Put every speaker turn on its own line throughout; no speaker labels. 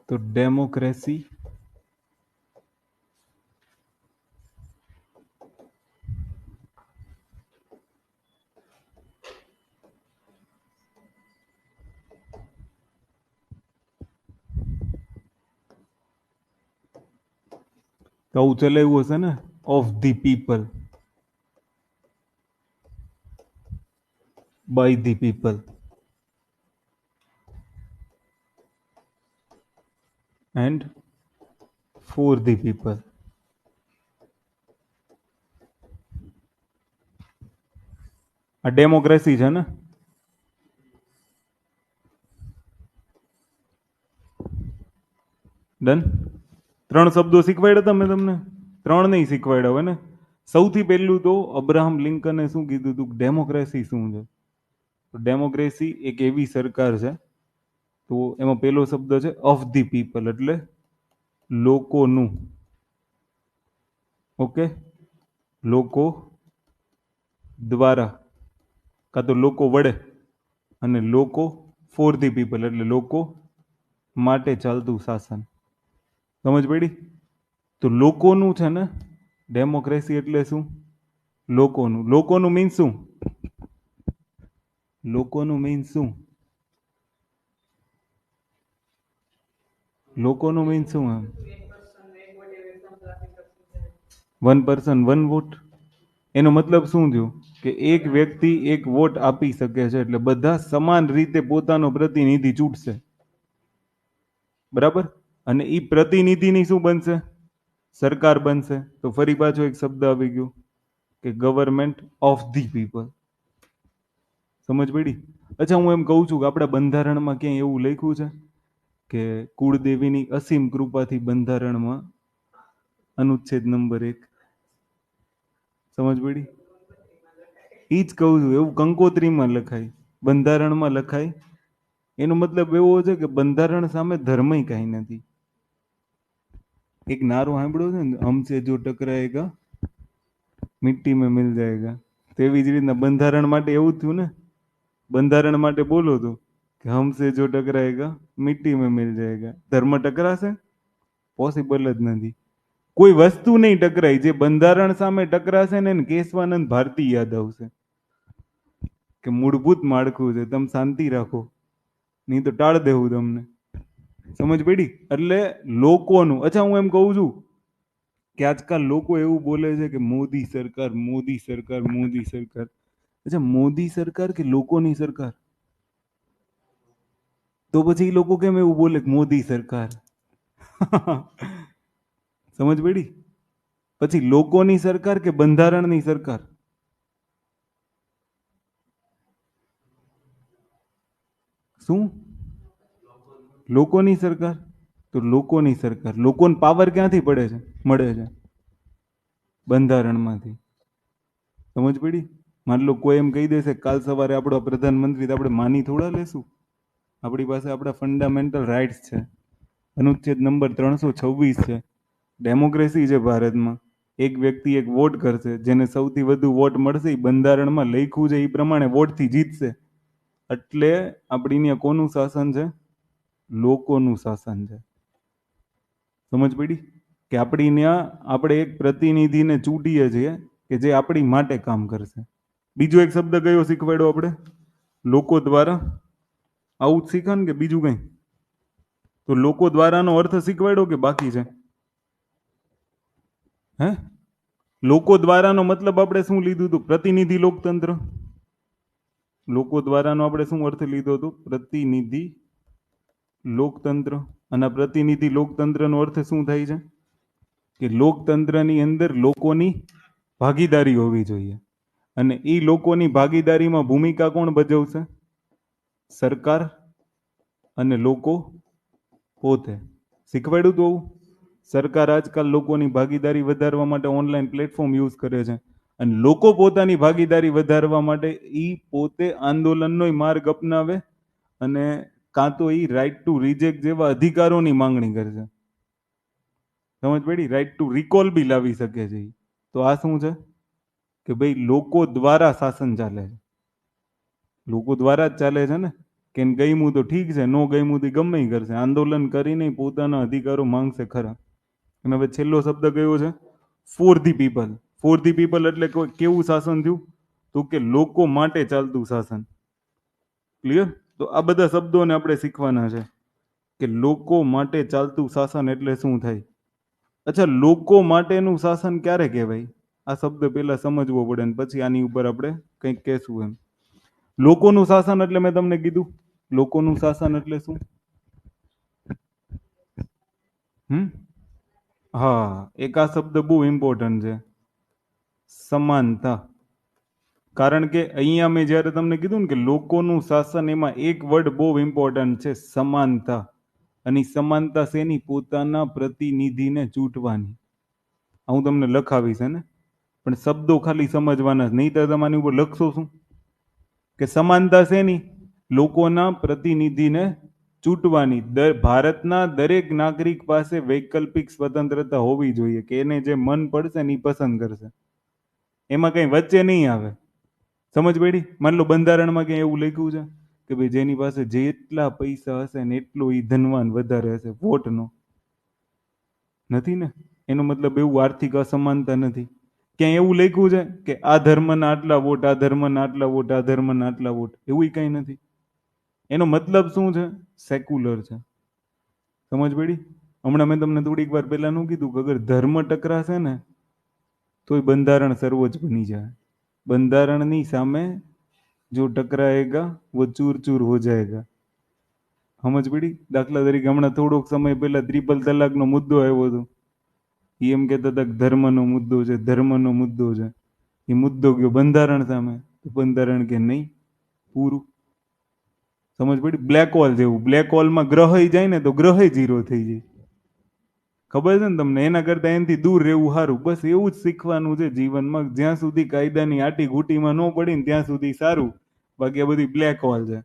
तो डेमोक्रेसी तो આવું ચલાવ્યું હશે ને, of the people, by the people and for the people. આ ડેમોક્રેસી છે ને. ડન. ત્રણ શબ્દો શીખવાડ્યા હતા મેં તમને, ત્રણ નહીં શીખવાડ્યા હોય ને. સૌથી પહેલું તો અબ્રાહમ લિંકને શું કીધું હતું, ડેમોક્રેસી શું છે. તો ડેમોક્રેસી એક એવી સરકાર છે, તો એમાં પહેલો શબ્દ છે ઓફ ધી પીપલ, એટલે લોકોનું. ઓકે, લોકો દ્વારા કાં તો લોકો વડે, અને લોકો ફોર ધી પીપલ એટલે લોકો માટે ચાલતું શાસન. સમજ પડી? તો લોકોનું છે ને ડેમોક્રેસી એટલે શું, લોકોનું. લોકોનું મીન્સ શું, લોકોનું મીન્સ શું, લોકોનું મીન્સ શું? એમ વન પર્સન વન વોટ, એનો મતલબ શું થયો કે એક વ્યક્તિ એક વોટ આપી શકે છે, એટલે બધા સમાન રીતે પોતાનો પ્રતિનિધિ ચૂંટશે. બરાબર? અને એ પ્રતિનિધિની શું બનશે, સરકાર બનશે. તો ફરી પાછો એક શબ્દ આવી ગયો કે ગવર્મેન્ટ ઓફ ધી પીપલ. સમજ પડી? અચ્છા, હું એમ કહું છું કે આપણા બંધારણમાં ક્યાંય એવું લખ્યું છે કે કુળદેવીની અસીમ કૃપાથી બંધારણમાં અનુચ્છેદ નંબર 1? સમજ પડી? એ જ કહું છું, એવું કંકોત્રીમાં લખાય, બંધારણમાં લખાય. એનો મતલબ એવો છે કે બંધારણ સામે ધર્મય કાંઈ નથી. એક નારો સાંભળ્યો છે ને, હમસે જો ટકરાયેગા મિટ્ટી મેં મિલ જાયેગા. તેવી જ રીતના બંધારણ માટે એવું જ થયું ને. બંધારણ માટે બોલો તો કે હમસે જો ટકરાયેગા મિટ્ટી મેં મિલ જાયેગા. ધર્મ ટકરાશે? પોસિબલ જ નથી. કોઈ વસ્તુ નહીં ટકરાય. જે બંધારણ સામે ટકરાશે ને એને કેશવાનંદ ભારતી યાદ આવશે કે મૂળભૂત માળખું છે, તમે શાંતિ રાખો, નહીં તો ટાળ દેવું તમને. સમજ પડી? એટલે લોકોનું. અચ્છા, હું એમ કહું છું કે આજકાલ લોકો એવું બોલે છે કે મોદી સરકાર, મોદી સરકાર, મોદી સરકાર. અચ્છા, મોદી સરકાર કે લોકોની સરકાર? તો પછી એ લોકો કેમ એવું બોલે કે મોદી સરકાર? સમજ પડી? પછી લોકોની સરકાર કે બંધારણની સરકાર? શું? લોકોની સરકાર. તો લોકોની સરકાર, લોકોને પાવર ક્યાંથી પડે છે, મળે છે? બંધારણમાંથી. સમજ પડી? માન લો કોઈ એમ કહી દેશે કાલ સવારે આપણો પ્રધાનમંત્રી, આપણે માની થોડા લેશું. આપણી પાસે આપણા ફંડામેન્ટલ રાઇટ્સ છે. અનુચ્છેદ નંબર 326 છે. ડેમોક્રેસી છે ભારતમાં. એક વ્યક્તિ એક વોટ કરશે, જેને સૌથી વધુ વોટ મળશે એ બંધારણમાં લખ્યું છે એ પ્રમાણે વોટથી જીતશે. એટલે આપણી ત્યાં કોનું શાસન છે? લોકોનું શાસન છે. સમજ પડી? કે આપણી ત્યાં આપણે એક પ્રતિનિધિને ચૂંટીએ છીએ કે જે આપણી માટે કામ કરશે. બીજો એક શબ્દ કયો શીખવાડ્યો આપણે? લોકો દ્વારા. આવું જ શીખા ને કે બીજું કંઈ? તો લોકો દ્વારાનો અર્થ શીખવાડ્યો કે બાકી છે? હે? લોકો દ્વારાનો મતલબ આપણે શું લીધું હતું? પ્રતિનિધિ લોકતંત્ર. લોકો દ્વારાનો આપણે શું અર્થ લીધો હતો? પ્રતિનિધિ લોકતંત્ર. અને પ્રતિનિધિ લોકતંત્રનો અર્થ શું થાય છે? કે લોકતંત્રની અંદર લોકોની ભાગીદારી હોવી જોઈએ. અને એ લોકોની ભાગીદારીમાં ભૂમિકા કોણ ભજવશે? સરકાર અને લોકો પોતે. શીખવાડ્યું તો. સરકાર આજકાલ લોકોની ભાગીદારી વધારવા માટે ઓનલાઈન પ્લેટફોર્મ યુઝ કરે છે, અને લોકો પોતાની ભાગીદારી વધારવા માટે પોતે આંદોલનનો માર્ગ અપનાવે, અને કાં તો રાઇટ ટુ રિજેક્ટ જેવા અધિકારોની માંગણી કરશે. સમજ પડી? રાઇટ ટુ રિકોલ બી લાવી શકે છે. તો આ શું છે કે ભાઈ લોકો દ્વારા શાસન ચાલે છે. લોકો દ્વારા જ ચાલે છે ને. કે ગયમું તો ઠીક છે, નો ગયમું તો ગમે ઈ કરશે, આંદોલન કરીને પોતાના અધિકારો માંગશે ખરા. અને હવે છેલ્લો શબ્દ કયો છે? Four the people. For the people એટલે કેવું શાસન થયું? તો કે લોકો માટે ચાલતું શાસન. ક્લિયર? તો આ બધા શબ્દોને આપણે શીખવાના છે કે લોકો માટે ચાલતું શાસન એટલે શું થાય. અચ્છા, લોકો માટેનું શાસન ક્યારે કહેવાય? આ શબ્દ પહેલા સમજવો પડે ને પછી આની ઉપર આપણે કંઈક કહેશું એમ. લોકોનું શાસન એટલે મેં તમને કીધું, લોકોનું શાસન એટલે શું? હમ હા, એક આ શબ્દ બહુ ઇમ્પોર્ટન્ટ છે, સમાનતા. કારણ કે અહીંયા મેં જ્યારે તમને કીધું ને કે લોકોનું શાસન, એમાં એક વર્ડ બહુ ઇમ્પોર્ટન્ટ છે, સમાનતા. અને ઈ સમાનતા શેની? પોતાના પ્રતિનિધિને ચૂંટવાની. હું તમને લખાવીશ ને, પણ શબ્દો ખાલી સમજવાના જ નહીં, તો તમારી ઉપર લખશો શું? કે સમાનતા શેની? લોકોના પ્રતિનિધિને ચૂંટવાની. ભારતના દરેક નાગરિક પાસે વૈકલ્પિક સ્વતંત્રતા હોવી જોઈએ, કે એને જે મન પડશે ને એ પસંદ કરશે, એમાં કઈ વચ્ચે નહીં આવે. સમજ પડી? માન લો બંધારણમાં ક્યાંય એવું લખ્યું છે કે ભાઈ જેની પાસે જેટલા પૈસા હશે ને એટલો ઈ ધનવાન વધારે હશે? વોટનો નથી ને. એનો મતલબ એવું આર્થિક અસમાનતા નથી. ક્યાંય એવું લખ્યું છે કે આ ધર્મના આટલા વોટ, આ ધર્મના આટલા વોટ, આ ધર્મના આટલા વોટ? એવું કઈ નથી. એનો મતલબ શું છે? સેક્યુલર છે. સમજ પડી? હમણાં મેં તમને થોડીક વાર પહેલા નું કીધું કે અગર ધર્મ ટકરાશે ને તો એ બંધારણ સર્વોચ્ચ બની જાય. બંધારણની સામે જો ટકરાएगा वो चूर चूर हो जाएगा. સમજ પડી? દાખલા તરીકે હમણાં થોડોક સમય પહેલા ત્રિપલ તલાકનો મુદ્દો આવ્યો હતો. એમ કહેતા હતા કે ધર્મનો મુદ્દો છે, ધર્મનો મુદ્દો છે. એ મુદ્દો ગયો બંધારણ સામે, તો બંધારણ કે નહીં, પૂરું. સમજ પડી? બ્લેક હોલ જેવું. બ્લેક હોલમાં ગ્રહ જાય ને તો ગ્રહ ઝીરો થઈ જાય. ખબર છે ને તમને? એના કરતા એનાથી દૂર રહેવું સારું. બસ એવું જ શીખવાનું છે જીવનમાં. જ્યાં સુધી કાયદાની આટી ઘૂંટીમાં ન પડી ને ત્યાં સુધી સારું. બાકી આ બધી બ્લેક હોલ છે,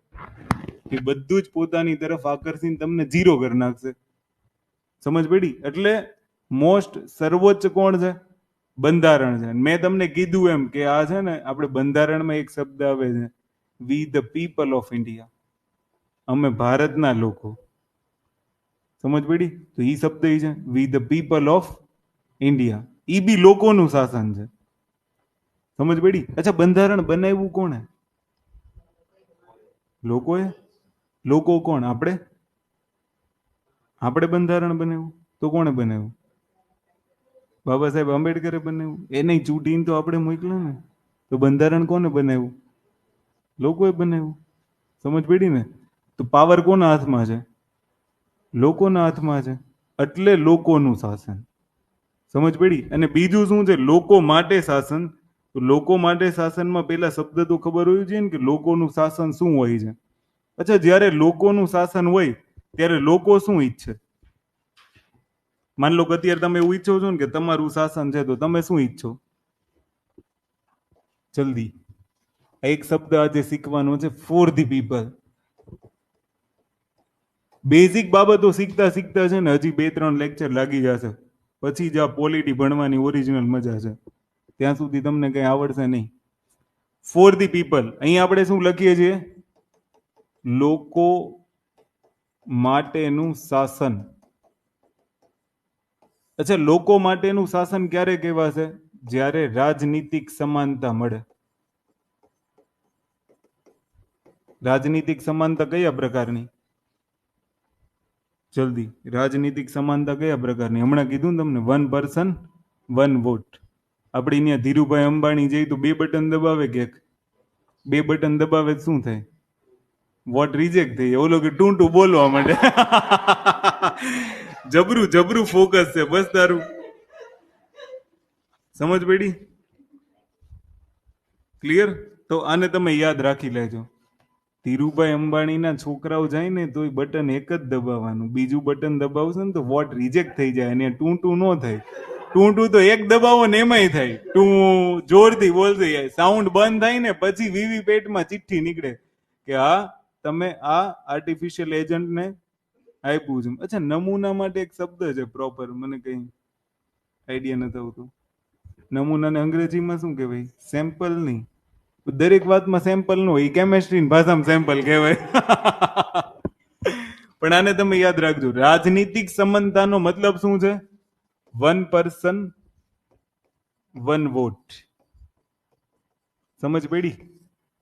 એ બધું જ પોતાની તરફ આકર્ષીને તમને ઝીરો કરી નાખશે. સમજ પડી? એટલે મોસ્ટ સર્વોચ્ચ કોણ છે? બંધારણ છે. મેં તમને કીધું એમ કે આ છે ને, આપણે બંધારણમાં એક શબ્દ આવે છે, we the people of India. અમે ભારતના લોકો. સમજ પડી? તો ઈ શબ્દ ઈ છે, we the people of India. ઈ બી લોકોનું શાસન છે. સમજ પડી? અચ્છા, બંધારણ બનાવ્યું કોણે? લોકોએ. લોકો કોણ? આપણે. આપણે બંધારણ બનાવ્યું? તો કોણે બનાવ્યું? બાબા સાહેબ આંબેડકરે બનાવ્યું. એને ચૂંટીને તો આપણે મોકલ્યા ને. તો બંધારણ કોને બનાવ્યું? લોકોએ બનાવ્યું. સમજ પડી ને? તો પાવર કોના હાથમાં છે? લોકોના હાથમાં છે. એટલે લોકોનું શાસન. સમજ પડી? અને બીજું શું છે? લોકો માટે શાસન. તો લોકો માટે શાસનમાં પેલા શબ્દ તો ખબર હોવી જોઈએ ને કે લોકોનું શાસન શું હોય છે. અચ્છા, જ્યારે લોકોનું શાસન હોય ત્યારે લોકો શું ઈચ્છે? માન લો કે અત્યારે તમે એવું ઈચ્છો છો ને કે તમારું શાસન છે, તો તમે શું ઈચ્છો? જલ્દી. એક શબ્દ આજે શીખવાનો છે, ફોર ધી પીપલ. બેઝિક બાબતો શીખતા શીખતા છે ને હજી 2-3 લેક્ચર લાગી જશે. પછી જ આ પોલિટી ભણવાની ઓરિજિનલ મજા છે. ત્યાં સુધી તમને કઈ આવડશે નહીં. Four the people. અહીં આપણે શું લખીએ છીએ? લોકો માટેનું શાસન. અચ્છા, લોકો માટેનું શાસન ક્યારે કહેવાશે? જ્યારે રાજનીતિક સમાનતા મળે. રાજનીતિક સમાનતા કયા પ્રકારની? જલ્દી. રાજનીતિક સમાનતા કયા પ્રકારની? હમણાં કીધું ને તમને, 1 પર્સન 1 વોટ. આપણે અહીંયા ધીરુભાઈ અંબાણી જઈ તો 2 બટન દબાવે કે 2 બટન દબાવે શું થાય? વોટ રિજેક્ટ થઈ જાય. ઓલો કે ટૂંટું બોલવા માંડે. જબરું જબરું ફોકસ છે બસ તારું. સમજ પડી? ક્લિયર? તો આને તમે યાદ રાખી લેજો. ધીરુભાઈ અંબાણીના છોકરાઓ જાય ને તો બટન એક જ દબાવવાનું. બીજું બટન દબાવશે ને તો વોટ રિજેક્ટ થઈ જાય અને ટૂંટું ન થાય. ટૂંટું તો એક દબાવો ને એમાંય થાય. ટું જોરથી બોલશે. સાઉન્ડ બંધ થાય ને પછી વીવીપેટમાં ચિઠ્ઠી નીકળે કે હા, તમે આ આર્ટિફિશિયલ એજન્ટને આપ્યું છે. અચ્છા, નમૂના માટે એક શબ્દ છે પ્રોપર, મને કઈ આઈડિયા નથી આવતું. નમૂનાને અંગ્રેજીમાં શું કહેવાય? સેમ્પલ નહીં. દરેક વાતમાં સેમ્પલ નો હોય, કેમેસ્ટ્રી ભાષામાં સેમ્પલ કહેવાય. પણ આને તમે યાદ રાખજો, રાજનીતિક સમાનતાનો મતલબ શું છે? One person one vote. સમજ પડી?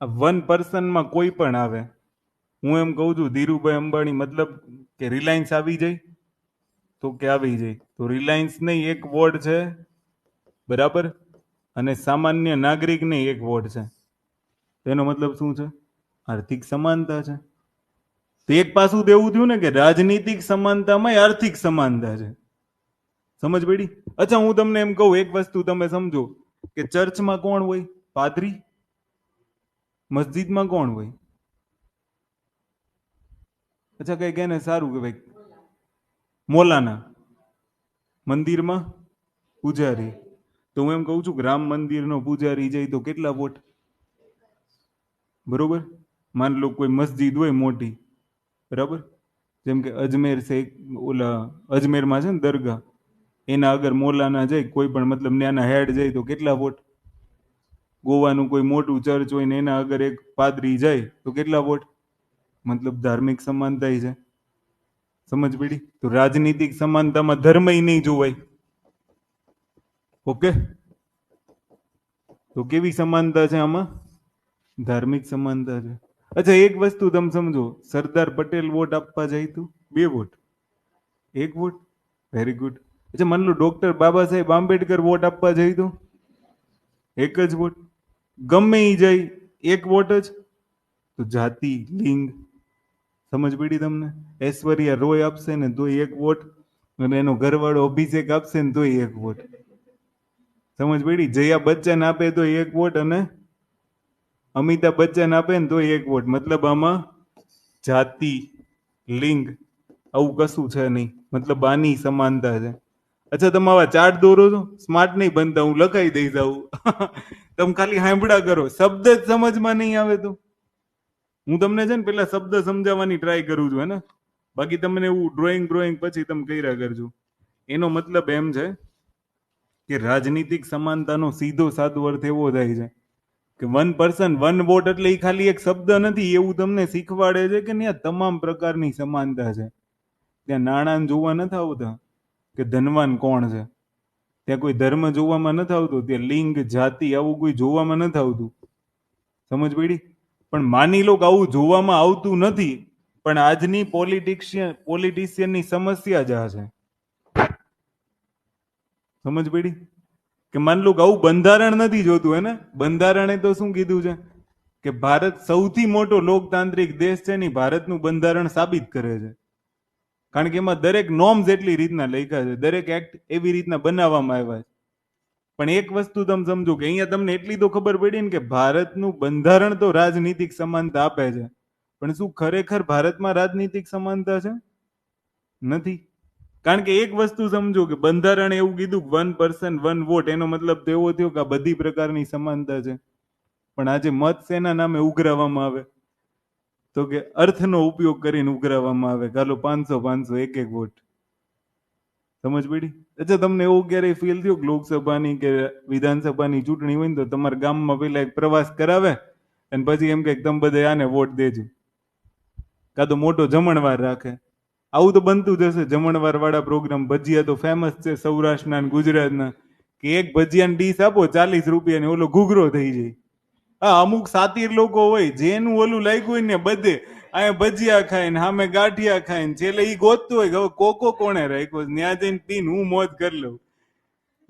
આ વન પર્સનમાં કોઈ પણ આવે. હું એમ કહું છું ધીરુભાઈ અંબાણી મતલબ કે રિલાયન્સ આવી જાય, તો કે આવી જાય. તો રિલાયન્સ નહીં એક વોટ છે, બરાબર, અને સામાન્ય નાગરિક નહીં એક વોટ છે. તેનો મતલબ શું છે? આર્થિક સમાનતા છે. તો એક પાસું તો એવું થયું ને કે રાજનીતિક સમાનતામાં આર્થિક સમાનતા છે. સમજ પડી? અચ્છા, હું તમને એમ કહું એક વસ્તુ તમે સમજો કે ચર્ચમાં કોણ હોય? પાદરી. મસ્જિદમાં કોણ હોય? અચ્છા, કઈ કે ને સારું કે ભાઈ મોલાના. મંદિરમાં પૂજારી. તો હું એમ કહું છું કે રામ મંદિરનો પૂજારી જાય તો કેટલા વોટ? બરોબર. માન લો કોઈ મસ્જિદ હોય મોટી, બરાબર, જેમ કે અજમેર છે, ઓલા અજમેરમાં છે ને દરગાહ, એના અગર મોલાના જાય કોઈ પણ મતલબ ત્યાંના હેડ જાય તો કેટલા વોટ? ગોવાનું કોઈ મોટું ચર્ચ હોય ને એના અગર એક પાદરી જાય તો કેટલા વોટ? મતલબ ધાર્મિક સમાનતા છે. સમજ પડી? તો રાજનીતિક સમાનતામાં ધર્મ નહીં જોવાય. ઓકે, તો કેવી સમાનતા છે આમાં? ધાર્મિક સમાનતા છે. અચ્છા, એક વસ્તુ તમે સમજો, સરદાર પટેલ વોટ આપવા જાય તો 2 વોટ, 1 વોટ. Very good. અચ્છા, માન લો ડોક્ટર બાબા સાહેબ આંબેડકર વોટ આપવા જાય તો 1 જ વોટ. ગમે એ જાય 1 વોટ જ. તો જાતિ, લિંગ. સમજ પડી તમને? ઐશ્વર્યા રોય આપશે ને તોય 1 વોટ, અને એનો ઘરવાળો અભિષેક આપશે ને તોય 1 વોટ. સમજ પડી? જયા બચ્ચન આપે તો 1 વોટ, અને અમિતાભ બચ્ચન આપે ને તોય 1 વોટ. મતલબ આમાં જાતિ, લિંગ આવું કશું છે નહીં. મતલબ આની સમાનતા છે. અચ્છા, તમે આવા ચાર્ટ દોરો છો? સ્માર્ટ નહીં બનતા, હું લખાઈ દઈશ આવું. તમે ખાલી સાંભળા કરો, શબ્દ જ સમજમાં નહીં આવે તો. હું તમને છે ને પેલા શબ્દ સમજાવવાની ટ્રાય કરું છું, હે ને? બાકી તમને એવું ડ્રોઈંગ પછી તમે કર્યા કરજો. એનો મતલબ એમ છે કે રાજનીતિક સમાનતાનો સીધો સાદો અર્થ એવો થાય છે કે વન પર્સન વન વોટ એટલે એ ખાલી એક શબ્દ નથી, એવું તમને શીખવાડે છે કે ત્યાં તમામ પ્રકારની સમાનતા છે. ત્યાં નાણાં જોવા નથી આવતા કે ધનવાન કોણ છે, ત્યાં કોઈ ધર્મ જોવામાં નથી આવતો, ત્યાં લિંગ, જાતિ આવું કોઈ જોવામાં નથી આવતું. સમજ પડી? પણ માની લો કે આવું જોવામાં આવતું નથી, પણ આજની પોલિટિશિયનની સમસ્યા જ આ છે. સમજ પડી? કે માન લો કે આવું બંધારણ નથી જોતું, હે ને? બંધારણે તો શું કીધું છે કે ભારત સૌથી મોટો લોકતાંત્રિક દેશ છે ને ભારતનું બંધારણ સાબિત કરે છે. કારણ કે એમાં દરેક નોર્મ્સ એટલી રીતના લખ્યા છે, દરેક એક્ટ એવી રીતના બનાવવામાં આવ્યા છે. પણ એક વસ્તુ તમે સમજો કે અહીંયા તમને એટલી તો ખબર પડી ને કે ભારતનું બંધારણ તો રાજનીતિક સમાનતા આપે છે, પણ શું ખરેખર ભારતમાં રાજનીતિક સમાનતા છે? નથી. કારણ કે એક વસ્તુ સમજો કે બંધારણે એવું કીધું વન પર્સન વન વોટ, એનો મતલબ તો એવો થયો કે આ બધી પ્રકારની સમાનતા છે. પણ આજે મત શેના નામે ઉઘરાવવામાં આવે? તો કે અર્થનો ઉપયોગ કરીને ઉઘરાવવામાં આવે. ચાલો 500 એક વોટ. સમજ પડી? અચ્છા, તમને એવું ક્યારેય ફીલ થયું કે લોકસભાની કે વિધાનસભાની ચૂંટણી હોય ને તો તમારા ગામમાં પેલા એક પ્રવાસ કરાવે અને પછી એમ કે તમે બધા આને વોટ દેજો, કાં તો મોટો જમણવાર રાખે. આવું તો બનતું જ હશે. જમણવાર વાળા પ્રોગ્રામ, ભજીયા તો ફેમસ છે સૌરાષ્ટ્રના અને ગુજરાતના, કે એક ભજીયાની ડીશ આપો 40 રૂપિયાની, ઓલો ઘૂઘરો થઈ જાય. હા, અમુક સાતીર લોકો હોય જેનું ઓલું લાગ્યું હોય ને બધે અહીંયા ભજીયા ખાય ને સામે ગાંઠિયા ખાય ને છેલ્લે ઈ ગોતતું હોય કે હવે કોકો કોણે રાખ્યો, ત્યાં જઈને પીને હું મોજ કરી લઉં.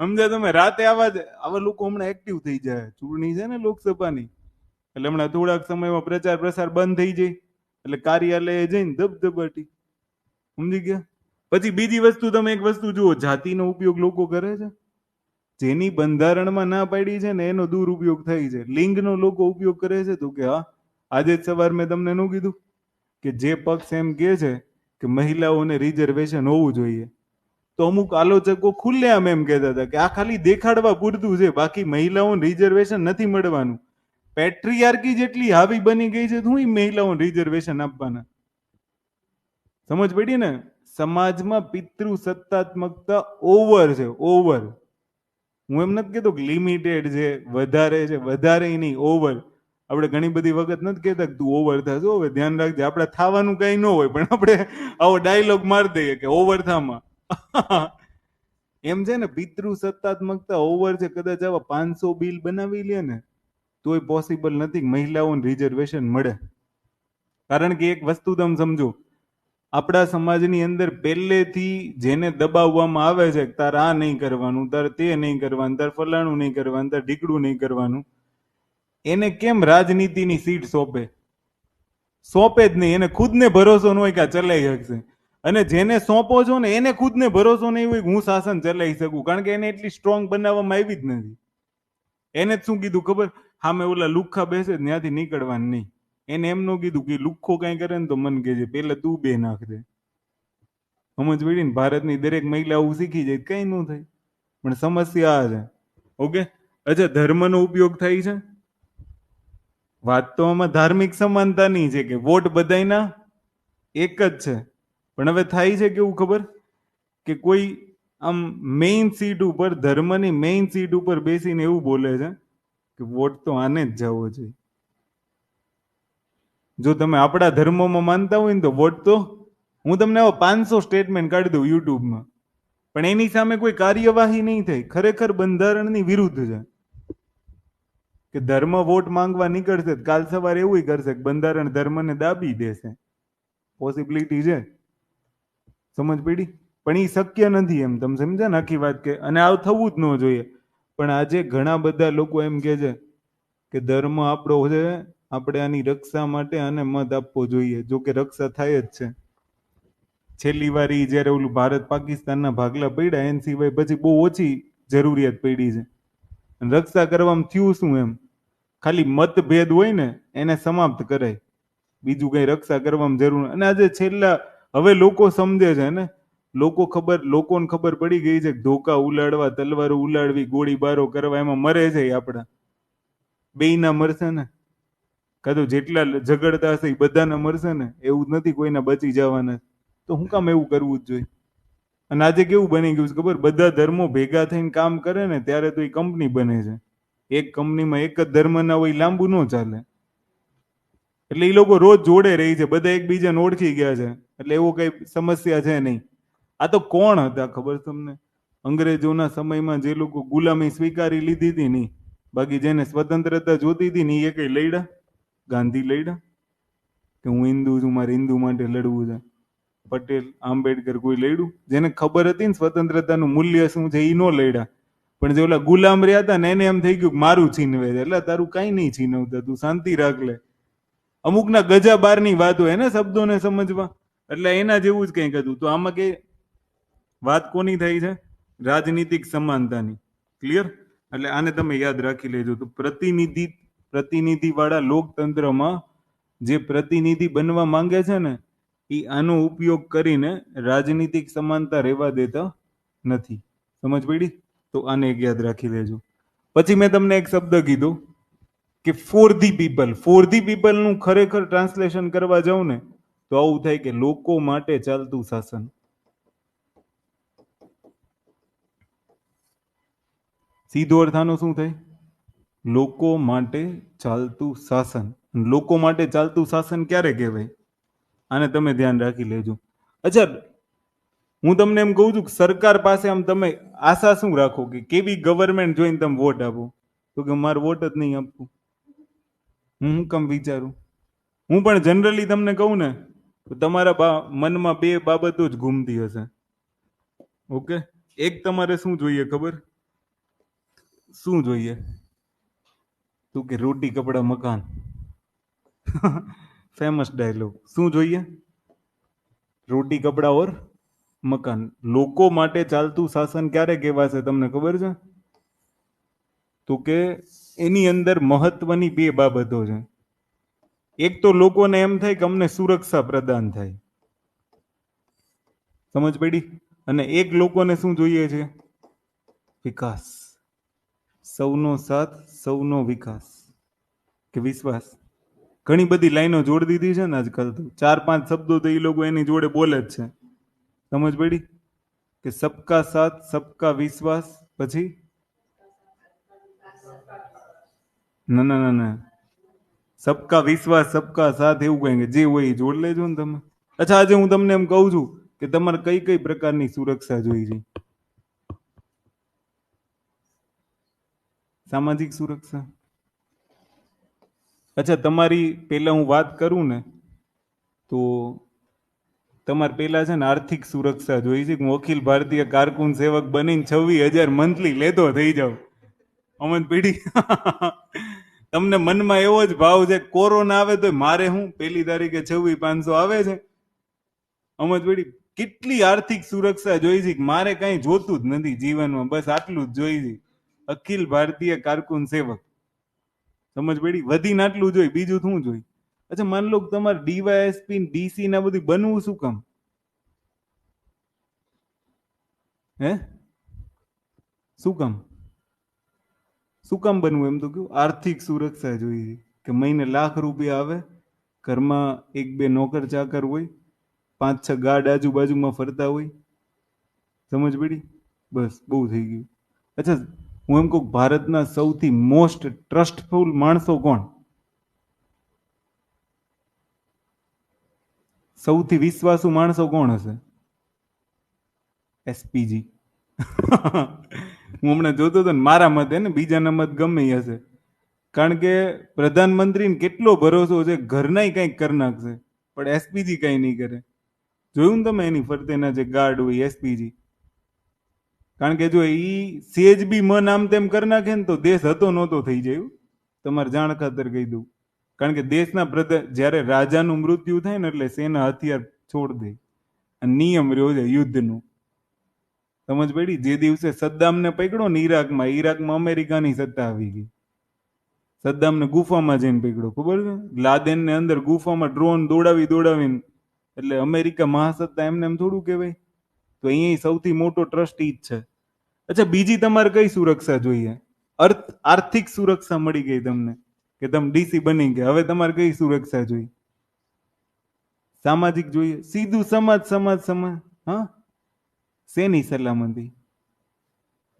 સમજ્યા તમે? રાતે આવા લોકો હમણાં એક્ટિવ થઈ જાય. ચૂંટણી છે ને લોકસભાની, એટલે હમણાં થોડાક સમયમાં પ્રચાર પ્રસાર બંધ થઈ જાય, એટલે કાર્યાલયે જઈને ધબધબાટી. સમજી ગયા? પછી બીજી વસ્તુ, તમે એક વસ્તુ જુઓ, જાતિનો ઉપયોગ લોકો કરે છે. જેની બંધારણમાં ના પાડી છે ને એનો દુરુપયોગ થાય છે. લિંગનો લોકો ઉપયોગ કરે છે. તો કે હા, આજે જ સવાર મેં તમને શું કીધું કે જે પક્ષ એમ કે છે કે મહિલાઓને રિઝર્વેશન હોવું જોઈએ, તો અમુક આલોચકો ખુલ્લેઆમ એમ કહેતા હતા કે આ ખાલી દેખાડવા પૂરતું છે, બાકી મહિલાઓને રિઝર્વેશન નથી મળવાનું. પેટ્રિયાર્કી જેટલી હાવી બની ગઈ છે, શું મહિલાઓને રિઝર્વેશન આપવાના? સમજ પડી ને? સમાજમાં પિતૃ સત્તાત્મકતા ઓવર છે, ઓવર. હું એમ નથી કહેતો કે લિમિટેડ છે, વધારે નહીં, ઓવર. આપણે ઘણી બધી વખત નથી કહેતા કે તું ઓવર થશો, હવે ધ્યાન રાખજે. આપણે થવાનું કઈ ન હોય, પણ આપણે આવો ડાયલોગ મારી દઈએ કે ઓવર થામાં. એમ છે ને, પિતૃ સત્તાત્મકતા ઓવર છે. કદાચ આવા 500 બિલ બનાવી લે ને તોય પોસિબલ નથી કે મહિલાઓને રિઝર્વેશન મળે. કારણ કે એક વસ્તુ તમે સમજો, આપણા સમાજની અંદર પહેલેથી જેને દબાવવામાં આવે છે કે તારે આ નહીં કરવાનું, તારે તે નહીં કરવાનું, તારે ફલાણું નહીં કરવાનું, તારે ઢીકડું નહીં કરવાનું, એને કેમ રાજનીતિની સીટ સોંપે? સોંપે જ નહીં. એને ખુદને ભરોસો ન હોય કે આ ચલાવી શકશે. અને જેને સોંપો છો ને એને ખુદને ભરોસો નહીં હોય કે હું શાસન ચલાવી શકું, કારણ કે એને એટલી સ્ટ્રોંગ બનાવવામાં આવી જ નથી. એને જ શું કીધું ખબર? સામે ઓલા લુખ્ખા બેસે ત્યાંથી નીકળવાનું નહીં. એને એમ ન કીધું કે લુખ્ખો કઈ કરે ને તો મન કહેજે, પેલા તું બે નાખ દે. સમજ પડી ને? ભારતની દરેક મહિલા આવું શીખી જાય કઈ ન થાય. પણ સમસ્યા આ છે. ઓકે, અચ્છા, ધર્મનો ઉપયોગ થાય છે. વાત તો આમાં ધાર્મિક સમાનતાની છે કે વોટ બધાયના એક જ છે. પણ હવે થાય છે કેવું ખબર? કે કોઈ આમ મેઇન સીટ ઉપર, ધર્મની મેઇન સીટ ઉપર બેસીને એવું બોલે છે કે વોટ તો આને જ જવો જોઈએ. જો તમે આપણા ધર્મોમાં માનતા હોય ને તો વોટ તો, હું તમને 500 સ્ટેટમેન્ટ કાઢી દઉં યુટ્યુબમાં, પણ એની સામે કોઈ કાર્યવાહી નહીં થાય. ખરેખર બંધારણની વિરુદ્ધ છે કે ધર્મ વોટ માંગવા નીકળશે, કાલ સવારે એવું કરશે કે બંધારણ ધર્મને દાબી દેશે. પોસિબિલિટી છે. સમજ પડી? પણ એ શક્ય નથી. એમ તમે સમજ્યા ને આખી વાત? કે અને આવું થવું જ ન જોઈએ. પણ આજે ઘણા બધા લોકો એમ કે છે કે ધર્મ આપણો છે, આપણે આની રક્ષા માટે આને મત આપવો જોઈએ. જો કે રક્ષા થાય જ છે. છેલ્લી વાર જયારે ઓલું ભારત પાકિસ્તાનના ભાગલા પડ્યા એના સિવાય પછી બહુ ઓછી જરૂરિયાત પડી છે. રક્ષા કરવામાં થયું શું? એમ ખાલી મતભેદ હોય ને એને સમાપ્ત કરાય, બીજું કઈ રક્ષા કરવામાં જરૂર. અને આજે છેલ્લા હવે લોકો સમજે છે ને, લોકોને ખબર પડી ગઈ છે કે ધોકા ઉલાડવા, તલવારો ઉલાડવી, ગોળીબારો કરવા એમાં મરે છે આપણા બેયના મરશે ને. કાં તો જેટલા ઝઘડતા હશે એ બધાના મરશે ને. એવું જ નથી કોઈના બચી જવાના. તો હું કામ એવું કરવું જ જોઈએ? અને આજે કેવું બની ગયું છે ખબર? બધા ધર્મો ભેગા થઈને કામ કરે ને ત્યારે તો એ કંપની બને છે. એક કંપનીમાં એક જ ધર્મના હોય, લાંબુ ન ચાલે. એટલે એ લોકો રોજ જોડે રહી છે, બધા એકબીજાને ઓળખી ગયા છે, એટલે એવું કઈ સમસ્યા છે નહીં. આ તો કોણ હતા ખબર તમને? અંગ્રેજોના સમયમાં જે લોકો ગુલામી સ્વીકારી લીધી હતી નહીં, બાકી જેને સ્વતંત્રતા જોતી હતી ને એ કઈ લડ્યા? ગાંધી લડ્યા કે હું હિન્દુ છું, મારે હિન્દુ માટે લડવું છે? પટેલ, આંબેડકર કોઈ લડ્યું? જેને ખબર હતી ને સ્વતંત્રતાનું મૂલ્ય શું છે એ નો લડ્યા. પણ જે ઓલા ગુલામ રહ્યા હતા ને એને એમ થઈ ગયું મારું છીનવે છે. એટલે તારું કઈ નહીં છીનવતા, તું શાંતિ રાખ લે. અમુકના ગજા બારની વાત હોય ને શબ્દોને સમજવા, એટલે એના જેવું જ કંઈક હતું. તો આમાં કે વાત કોની થઈ છે? રાજનીતિક સમાનતાની. ક્લિયર? એટલે આને તમે યાદ રાખી લેજો. તો પ્રતિનિધિ વાળા લોકતંત્રમાં જે પ્રતિનિધિ બનવા માંગે છે ને એ આનો ઉપયોગ કરીને રાજનીતિક સમાનતા રહેવા દેતા નથી. સમજ પડી? તો આને એક યાદ રાખી લેજો. પછી મેં તમને એક શબ્દ કીધો કે for the people. For the પીપલનું ખરેખર ટ્રાન્સલેશન કરવા જાઉં ને તો આવું થાય કે લોકો માટે ચાલતું શાસન. સીધો અર્થ આનો શું થાય? લોકો માટે ચાલતું શાસન. લોકો માટે ચાલતું શાસન ક્યારે કહેવાય? આને તમે ધ્યાન રાખી લેજો. અચ્છા, હું તમને એમ કહું છું કે સરકાર પાસે આમ તમે આશા શું રાખો કે કેવી ગવર્મેન્ટ જોઈને તમે વોટ આપો? તો કે મારે વોટ જ નહીં આપવું. હું કેમ વિચારું? હું પણ જનરલી તમને કહું ને તો તમારા મનમાં બે બાબતો જ ઘૂમતી હશે. ઓકે, એક તમારે શું જોઈએ ખબર? શું જોઈએ? તું કે રોટી કપડા મકાન. Famous dialogue. શું જોઈએ? રોટી કપડા ઓર મકાન. લોકો માટે ચાલતું શાસન ક્યારે કહેવાશે તમને ખબર છે? તો કે એની અંદર મહત્વની બે બાબતો છે. એક તો લોકોને એમ થાય કે અમને સુરક્ષા પ્રદાન થાય. સમજ પડી? અને એક લોકોને શું જોઈએ છે? વિકાસ. સૌનો સાથ, સૌનો વિકાસ કે વિશ્વાસ. ઘણી બધી લાઈનો જોડી દીધી છે ને આજકાલ તો. 4-5 શબ્દો તો એ લોકો એની જોડે બોલે જ છે. સમજ પડી? કે સબકા સાથ, સબકા વિશ્વાસ, પછી ના ના ના ના, સબકા વિશ્વાસ સબકા સાથ એવું કઈ કે જે હોય એ જોડ લેજો ને તમે. અચ્છા, આજે હું તમને એમ કહું છું કે તમારે કઈ કઈ પ્રકારની સુરક્ષા જોઈ છે. સામાજિક સુરક્ષા. અચ્છા, તમારી પેલા હું વાત કરું ને તો તમારે પેલા છે ને આર્થિક સુરક્ષા જોઈ છે. હું અખિલ ભારતીય કારકુન સેવક બનીને 26,000 મંથલી લેતો થઈ જાઉં. અમન પીઢી તમને મનમાં એવો જ ભાવ છે કોરોના આવે તો મારે હું પેલી તારીખે 26,500 આવે છે. અમજ પીઢી કેટલી આર્થિક સુરક્ષા જોઈ છે. મારે કઈ જોતું જ નથી જીવનમાં, બસ આટલું જ જોઈ છે. અખિલ ભારતીય કારકુન સેવક. સમજ પડી? વધીને આટલું જોઈ, બીજું શું જોઈ? અચ્છા, માન લો તમારે ડીવાયએસપી ડીસી ના બધું બનવું શું કામ? હે શું કામ? શું કામ બનવું એમ તો કયું? આર્થિક સુરક્ષા જોઈએ કે મહિને ₹1,00,000 આવે, ઘરમાં એક બે નોકર ચાકર હોય, 5-6 ગાર્ડ આજુબાજુમાં ફરતા હોય. સમજ પડી? બસ બહુ થઈ ગયું. અચ્છા, હું એમ કહું ભારતના સૌથી મોસ્ટ ટ્રસ્ટફુલ માણસો કોણ? સૌથી વિશ્વાસુ માણસો કોણ હશે? એસપીજી. હું હમણાં જોતો હતો ને, મારા મતે ને, બીજાના મત ગમે ઈ હશે. કારણ કે પ્રધાનમંત્રીને કેટલો ભરોસો છે, ઘરના કંઈક કરી નાખશે, પણ એસપીજી કઈ નહીં કરે. જોયું ને તમે એની ફરતેના જે ગાર્ડ હોય એસપીજી. કારણ કે જો ઈ સેજ બી મન આમ તેમ કરી નાખે ને તો દેશ હતો નહોતો થઈ જાય. તમારે જાણ ખાતર કહી દઉં. કારણ કે દેશના પ્રધાન જ્યારે રાજાનું મૃત્યુ થાય ને એટલે સેના હથિયાર છોડ દે. અને નિયમ રહ્યો છે યુદ્ધનું. સમજ પડી? જે દિવસે સદ્દામને પકડ્યો ને ઈરાકમાં અમેરિકાની સત્તા આવી ગઈ. સદ્દામને ગુફામાં જઈને પકડ્યો, ખબર છે? લાદેનને અંદર ગુફામાં ડ્રોન દોડાવીને, એટલે અમેરિકા મહાસત્તા એમને એમ થોડું કહેવાય. તો અહીંયા સૌથી મોટો ટ્રસ્ટ ઈ જ છે. અચ્છા, બીજી તમારે કઈ સુરક્ષા જોઈએ? આર્થિક સુરક્ષા મળી ગઈ તમને કે તમે ડીસી બની ગયા. હવે તમારે કઈ સુરક્ષા જોઈએ? સામાજિક જોઈએ. સીધું સમાજ. હા, શેની સલામતી?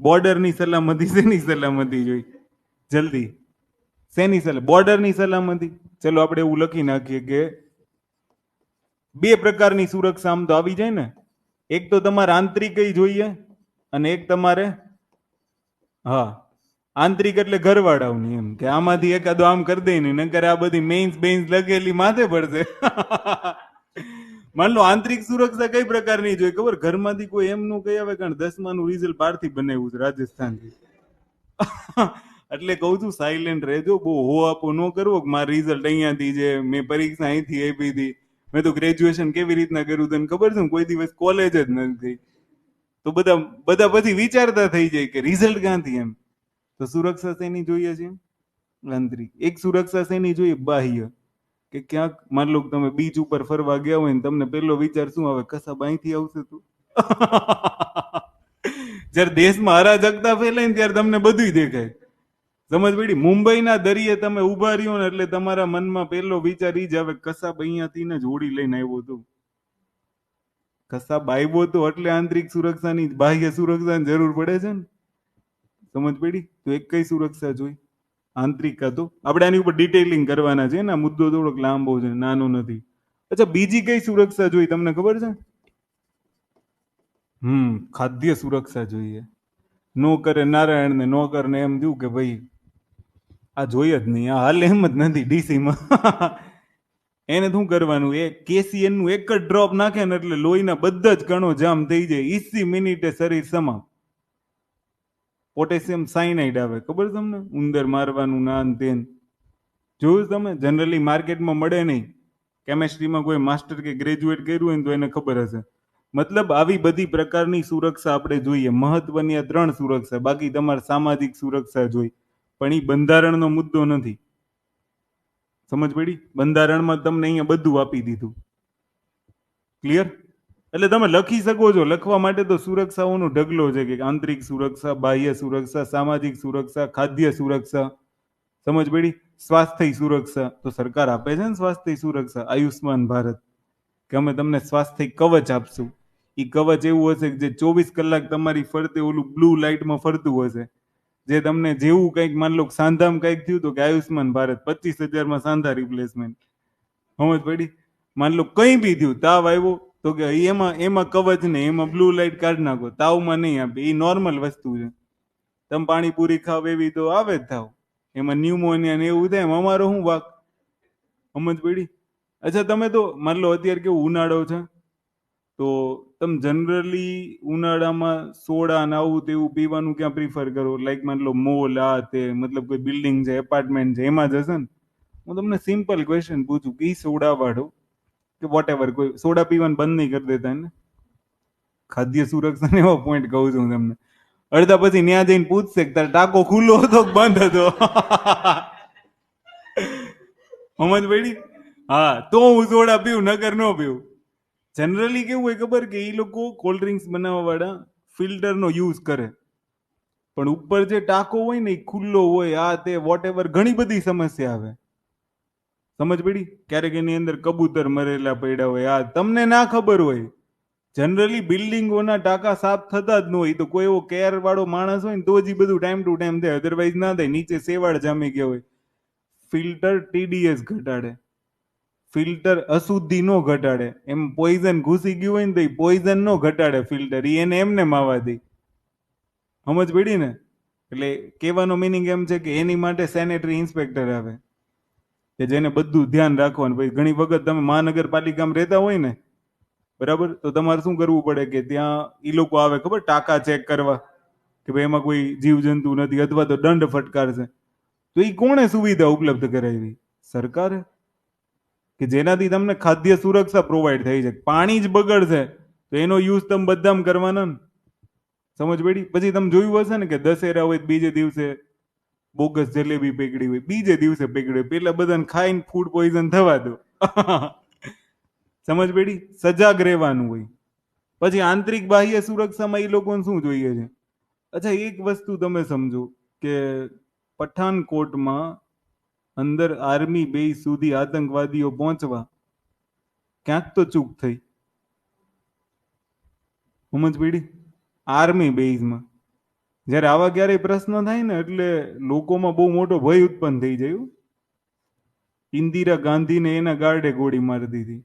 બોર્ડરની સલામતી. શેની સલામતી જોઈ? જલ્દી શેની બોર્ડરની સલામતી. ચલો આપણે એવું લખી નાખીએ કે બે પ્રકારની સુરક્ષા આમ તો આવી જાય ને. એક તો તમારે આંતરિક જોઈએ અને એક તમારે હા આંતરિક એટલે ઘરવાળાઓની, એમ કે આમાંથી એકાદો આમ કરી દે ને, નકર આ બધી મેઇન્સ લગેલી માથે પડશે. માન લો આંતરિક સુરક્ષા કઈ પ્રકારની જોઈએ ખબર? ઘરમાંથી કોઈ એમ નું કહી આવે કારણ 10માનું રિઝલ્ટ બહારથી બનાવ્યું છે રાજસ્થાનથી. એટલે કહું છું સાયલેન્ટ રહેજો, બહુ હો આપો ન કરવો કે મારું રિઝલ્ટ અહીંયાથી છે, મેં પરીક્ષા અહીંથી આપી હતી, મેં તો ગ્રેજ્યુએશન કેવી રીતના કર્યું તને ખબર છે? કોઈ દિવસ કોલેજ જ નથી. તો બધા પછી વિચારતા થઈ જાય કે રિઝલ્ટ ક્યાંથી એમ. તો સુરક્ષા શેની જોઈએ છે? આંતરિક. એક સુરક્ષા શેની જોઈએ? બાહ્ય. કે ક્યાંક માન લો તમે બીચ ઉપર ફરવા ગયા હોય ને તમને પેલો વિચાર શું આવે? કસાબ અહીંથી આવશે તું. જયારે દેશમાં અરાજકતા ફેલાય ને ત્યારે તમને બધું દેખાય. સમજ પડી? મુંબઈના દરિયે તમે ઉભા રહ્યો ને એટલે તમારા મનમાં પેલો વિચાર ઈ જ આવે, કસાબ અહીંયાથી ને જોડી લઈને આવ્યો હતો. કસાબ આવ્યો તો એટલે આંતરિક સુરક્ષાની બાહ્ય સુરક્ષાની જરૂર પડે છે ને. સમજ પડી? તો એક કઈ સુરક્ષા જોઈ? આંતરિક. તો આપણે આની ઉપર ડિટેલિંગ કરવાના છે ને, આ મુદ્દો થોડોક લાંબો છે, નાનો નથી. અચ્છા, બીજી કઈ સુરક્ષા જોઈ તમને ખબર છે? ખાદ્ય સુરક્ષા જોઈએ. નો કરે નારાયણ ને નો કરે એમ થયું કે ભાઈ આ જોઈએ જ નહીં, આ હાલ એમ જ નથી ડીસીમાં. એને શું કરવાનું? એ કેસીએન નું એક જ ડ્રોપ નાખે ને એટલે લોહીના બધા જ કણો જામ થઈ જાય, 20 મિનિટે શરીર સમાપ્ત. પોટેશિયમ સાયનાઇડ આવે, ખબર તમને? ઉંદર મારવાનું નાન તેન જોયું તમે? જનરલી માર્કેટમાં મળે નહીં. કેમેસ્ટ્રીમાં કોઈ માસ્ટર કે ગ્રેજ્યુએટ કર્યું હોય ને તો એને ખબર હશે. મતલબ આવી બધી પ્રકારની સુરક્ષા આપણે જોઈએ. મહત્વની આ 3 સુરક્ષા. બાકી તમારે સામાજિક સુરક્ષા જોઈ, પણ એ બંધારણનો મુદ્દો નથી. સમજ પડી? બંધારણમાં તમને અહીંયા બધું આપી દીધું. ક્લિયર? એટલે તમે લખી શકો છો. લખવા માટે તો સુરક્ષાઓનો ઢગલો છે કે આંતરિક સુરક્ષા, બાહ્ય સુરક્ષા, સામાજિક સુરક્ષા, ખાદ્ય સુરક્ષા. સમજ પડી? સ્વાસ્થ્ય સુરક્ષા તો સરકાર આપે છે ને, સ્વાસ્થ્ય સુરક્ષા, આયુષ્માન ભારત, કે અમે તમને સ્વાસ્થ્ય કવચ આપશું. એ કવચ એવું હશે કે જે 24 કલાક તમારી ફરતે ઓલું બ્લુ લાઇટમાં ફરતું હશે. જે તમને જેવું કંઈક માન લો સાંધામાં કંઈક થયું તો કે આયુષ્માન ભારત 25,000 સાંધા રિપ્લેસમેન્ટ, સમજ પડી. માન લો કંઈ બી થયું, તાવ આવ્યો તો કે એમાં એમાં કવચ ને એમાં બ્લુ લાઇટ કાઢી નાખો, તાવમાં નહીં આપે, એ નોર્મલ વસ્તુ છે. તમે પાણીપુરી ખાવ એવી તો આવે જ થાવ, એમાં ન્યુમોનિયા ને એવું થાય, એમાં અમારો શું વાક, સમજ પડી. અચ્છા તમે તો માન લો અત્યારે કેવું ઉનાળો છે, તો તમે જનરલી ઉનાળામાં સોડા ને આવું તેવું પીવાનું ક્યાં પ્રિફર કરો? લાઈક માન લો મોલ આ તે, મતલબ કોઈ બિલ્ડિંગ છે, એપાર્ટમેન્ટ છે, એમાં જશે ને. હું તમને સિમ્પલ ક્વેશ્ચન પૂછું કે સોડા વાળો કે વોટ એવર કોઈ સોડા પીવાનું બંધ નહીં કરી દેતા ને, ખાદ્ય સુરક્ષા એવો પોઈન્ટ કહું છું તમને. અડધા પછી ત્યાં જઈને પૂછશે કે તારો ટાંકો ખુલ્લો હતો કે બંધ હતો. સમજ પડી? હા, તો હું સોડા પીવું, નગર ન પીવું. જનરલી કેવું હોય ખબર કે એ લોકો કોલ્ડ ડ્રિંક્સ બનાવવા વાળા ફિલ્ટરનો યુઝ કરે, પણ ઉપર જે ટાંકો હોય ને એ ખુલ્લો હોય, આ તે વોટ એવર ઘણી બધી સમસ્યા આવે. સમજ પડી? ક્યારેક એની અંદર કબૂતર મરેલા પડ્યા હોય, આ તમને ના ખબર હોય. જનરલી બિલ્ડિંગોના ટાંકા સાફ થતા જ ન હોય, તો કોઈ એવો કેર વાળો માણસ હોય ને તો જ બધું ટાઈમ ટુ ટાઈમ થાય, અધરવાઇઝ ના થાય. નીચે સેવાળ જામી ગયા હોય. ફિલ્ટર ટીડીએસ ઘટાડે, ફિલ્ટર અશુદ્ધિ નો ઘટાડે, એમ પોઈઝન ઘૂસી ગયું હોય ને તો એ પોઈઝન નો ઘટાડે ફિલ્ટર, એ એને એમને માવા દે. સમજ પડી ને? એટલે કહેવાનો મિનિંગ એમ છે કે એની માટે સેનેટરી ઇન્સ્પેક્ટર આવે કે જેને બધું ધ્યાન રાખવાનું. ભાઈ ઘણી વખત તમે મહાનગરપાલિકામાં રહેતા હોય ને, બરાબર, તો તમારે શું કરવું પડે કે ત્યાં ઈ લોકો આવે ખબર ટાંકા ચેક કરવા કે ભાઈ એમાં કોઈ જીવજંતુ નથી અથવા તો દંડ ફટકારશે. તો એ કોણે સુવિધા ઉપલબ્ધ કરાવી? સરકારે. કે જેનાથી તમને ખાદ્ય સુરક્ષા પ્રોવાઈડ થઈ છે. પાણી જ બગડશે તો એનો યુઝ તમે બધામાં કરવાના ને. સમજ પડી? પછી તમે જોયું હશે ને કે દશેરા હોય બીજે દિવસે બોગસ જલેબી પેકડી હોય, બીજે દિવસે પેકડી હોય, પેલા બધાને ખાઈને ફૂડ પોઈઝન થવા દો. સમજ પડી? સજાગ રહેવાનું હોય. પછી આંતરિક બાહ્ય સુરક્ષામાં એ લોકોને શું જોઈએ છે? અચ્છા એક વસ્તુ તમે સમજો કે પઠાનકોટમાં અંદર આર્મી બેઝ સુધી આતંકવાદીઓ પહોંચવા ક્યાંક તો ચૂક થઈ. સમજ પડી? આર્મી બેઝમાં જ્યારે આવા ક્યારેય પ્રશ્ન થાય ને એટલે લોકોમાં બહુ મોટો ભય ઉત્પન્ન થઈ જાય. ઇન્દિરા ગાંધીને એના ગાર્ડે ગોળી મારી દીધી,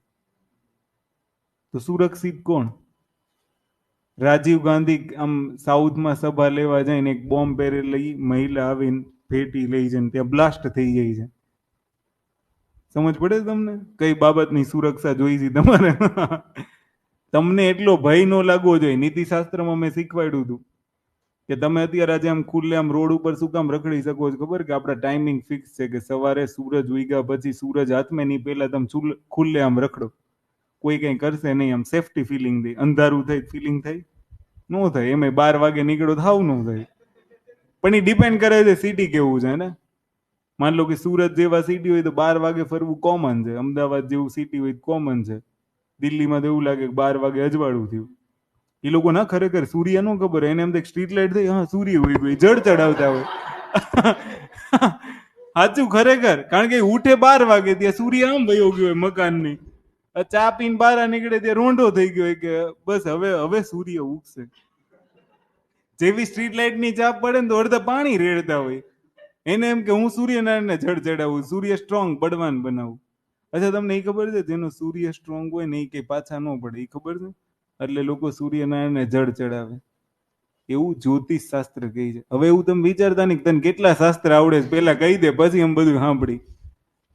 તો સુરક્ષિત કોણ? રાજીવ ગાંધી આમ સાઉથમાં સભા લેવા જાય ને એક બોમ્બ પહેરેલી મહિલા આવીને ભેટી લઈ જાય ત્યાં બ્લાસ્ટ થઈ જાય છે. સમજ પડે તમને કઈ બાબતની સુરક્ષા જોઈ છે તમારે? તમને એટલો ભય ન લાગવો જોઈએ. નીતિશાસ્ત્રમાં મેં શીખવાડ્યું હતું કે તમે અત્યારે આજે આમ ખુલ્લે આમ રોડ ઉપર શું કામ રખડી શકો છો ખબર? કે આપણા ટાઈમિંગ ફિક્સ છે કે સવારે સૂરજ ઉગ્યા પછી સૂરજ હાથમાં નહીં પહેલા તમે ખુલ્લે આમ રખડો, કોઈ કઈ કરશે નહીં, આમ સેફટી ફિલિંગ દે. અંધારું થાય ફિલિંગ થાય ન થાય, એમ 12 વાગે નીકળો થાવ ન થાય. પણ એ ડિપેન્ડ કરે છે સિટી કેવું છે ને. માન લો કે સુરત જેવા સિટી હોય તો 12 વાગે ફરવું કોમન છે, અમદાવાદ જેવું સિટી હોય કોમન છે, દિલ્હીમાં તો એવું લાગે કે 12 વાગે અજવાળું થયું. એ લોકો ના ખરેખર સૂર્ય નો ખબર, એને એમ સ્ટ્રીટ લાઇટ થઈ, હા સૂર્ય હોય ગઈ, જળ ચડાવતા હોય. સાચું ખરેખર, કારણ કે ઉઠે 12 વાગે ત્યાં સૂર્ય આમ વયો ગયો હોય મકાનની, ચા પીને બહાર નીકળે ત્યાં રોંઢો થઈ ગયો હોય કે બસ હવે હવે સૂર્ય ઉગશે. જેવી સ્ટ્રીટ લાઇટ ની ચાપ પડે ને તો અડધા પાણી રેડતા હોય. એને એમ કે હું સૂર્યનારાયણને જળ ચડાવું, સૂર્ય સ્ટ્રોંગ બળવાન બનાવું. અચ્છા તમને એ ખબર છે જેનો સૂર્ય સ્ટ્રોંગ હોય ને એ કઈ પાછા ન પડે, એ ખબર છે? એટલે લોકો સૂર્યનારાયણને જળ ચડાવે, એવું જ્યોતિષ શાસ્ત્ર કહે છે. હવે એવું તમે વિચારતા નહીં તને કેટલા શાસ્ત્ર આવડે છે, પેલા કહી દે પછી એમ બધું સાંભળી.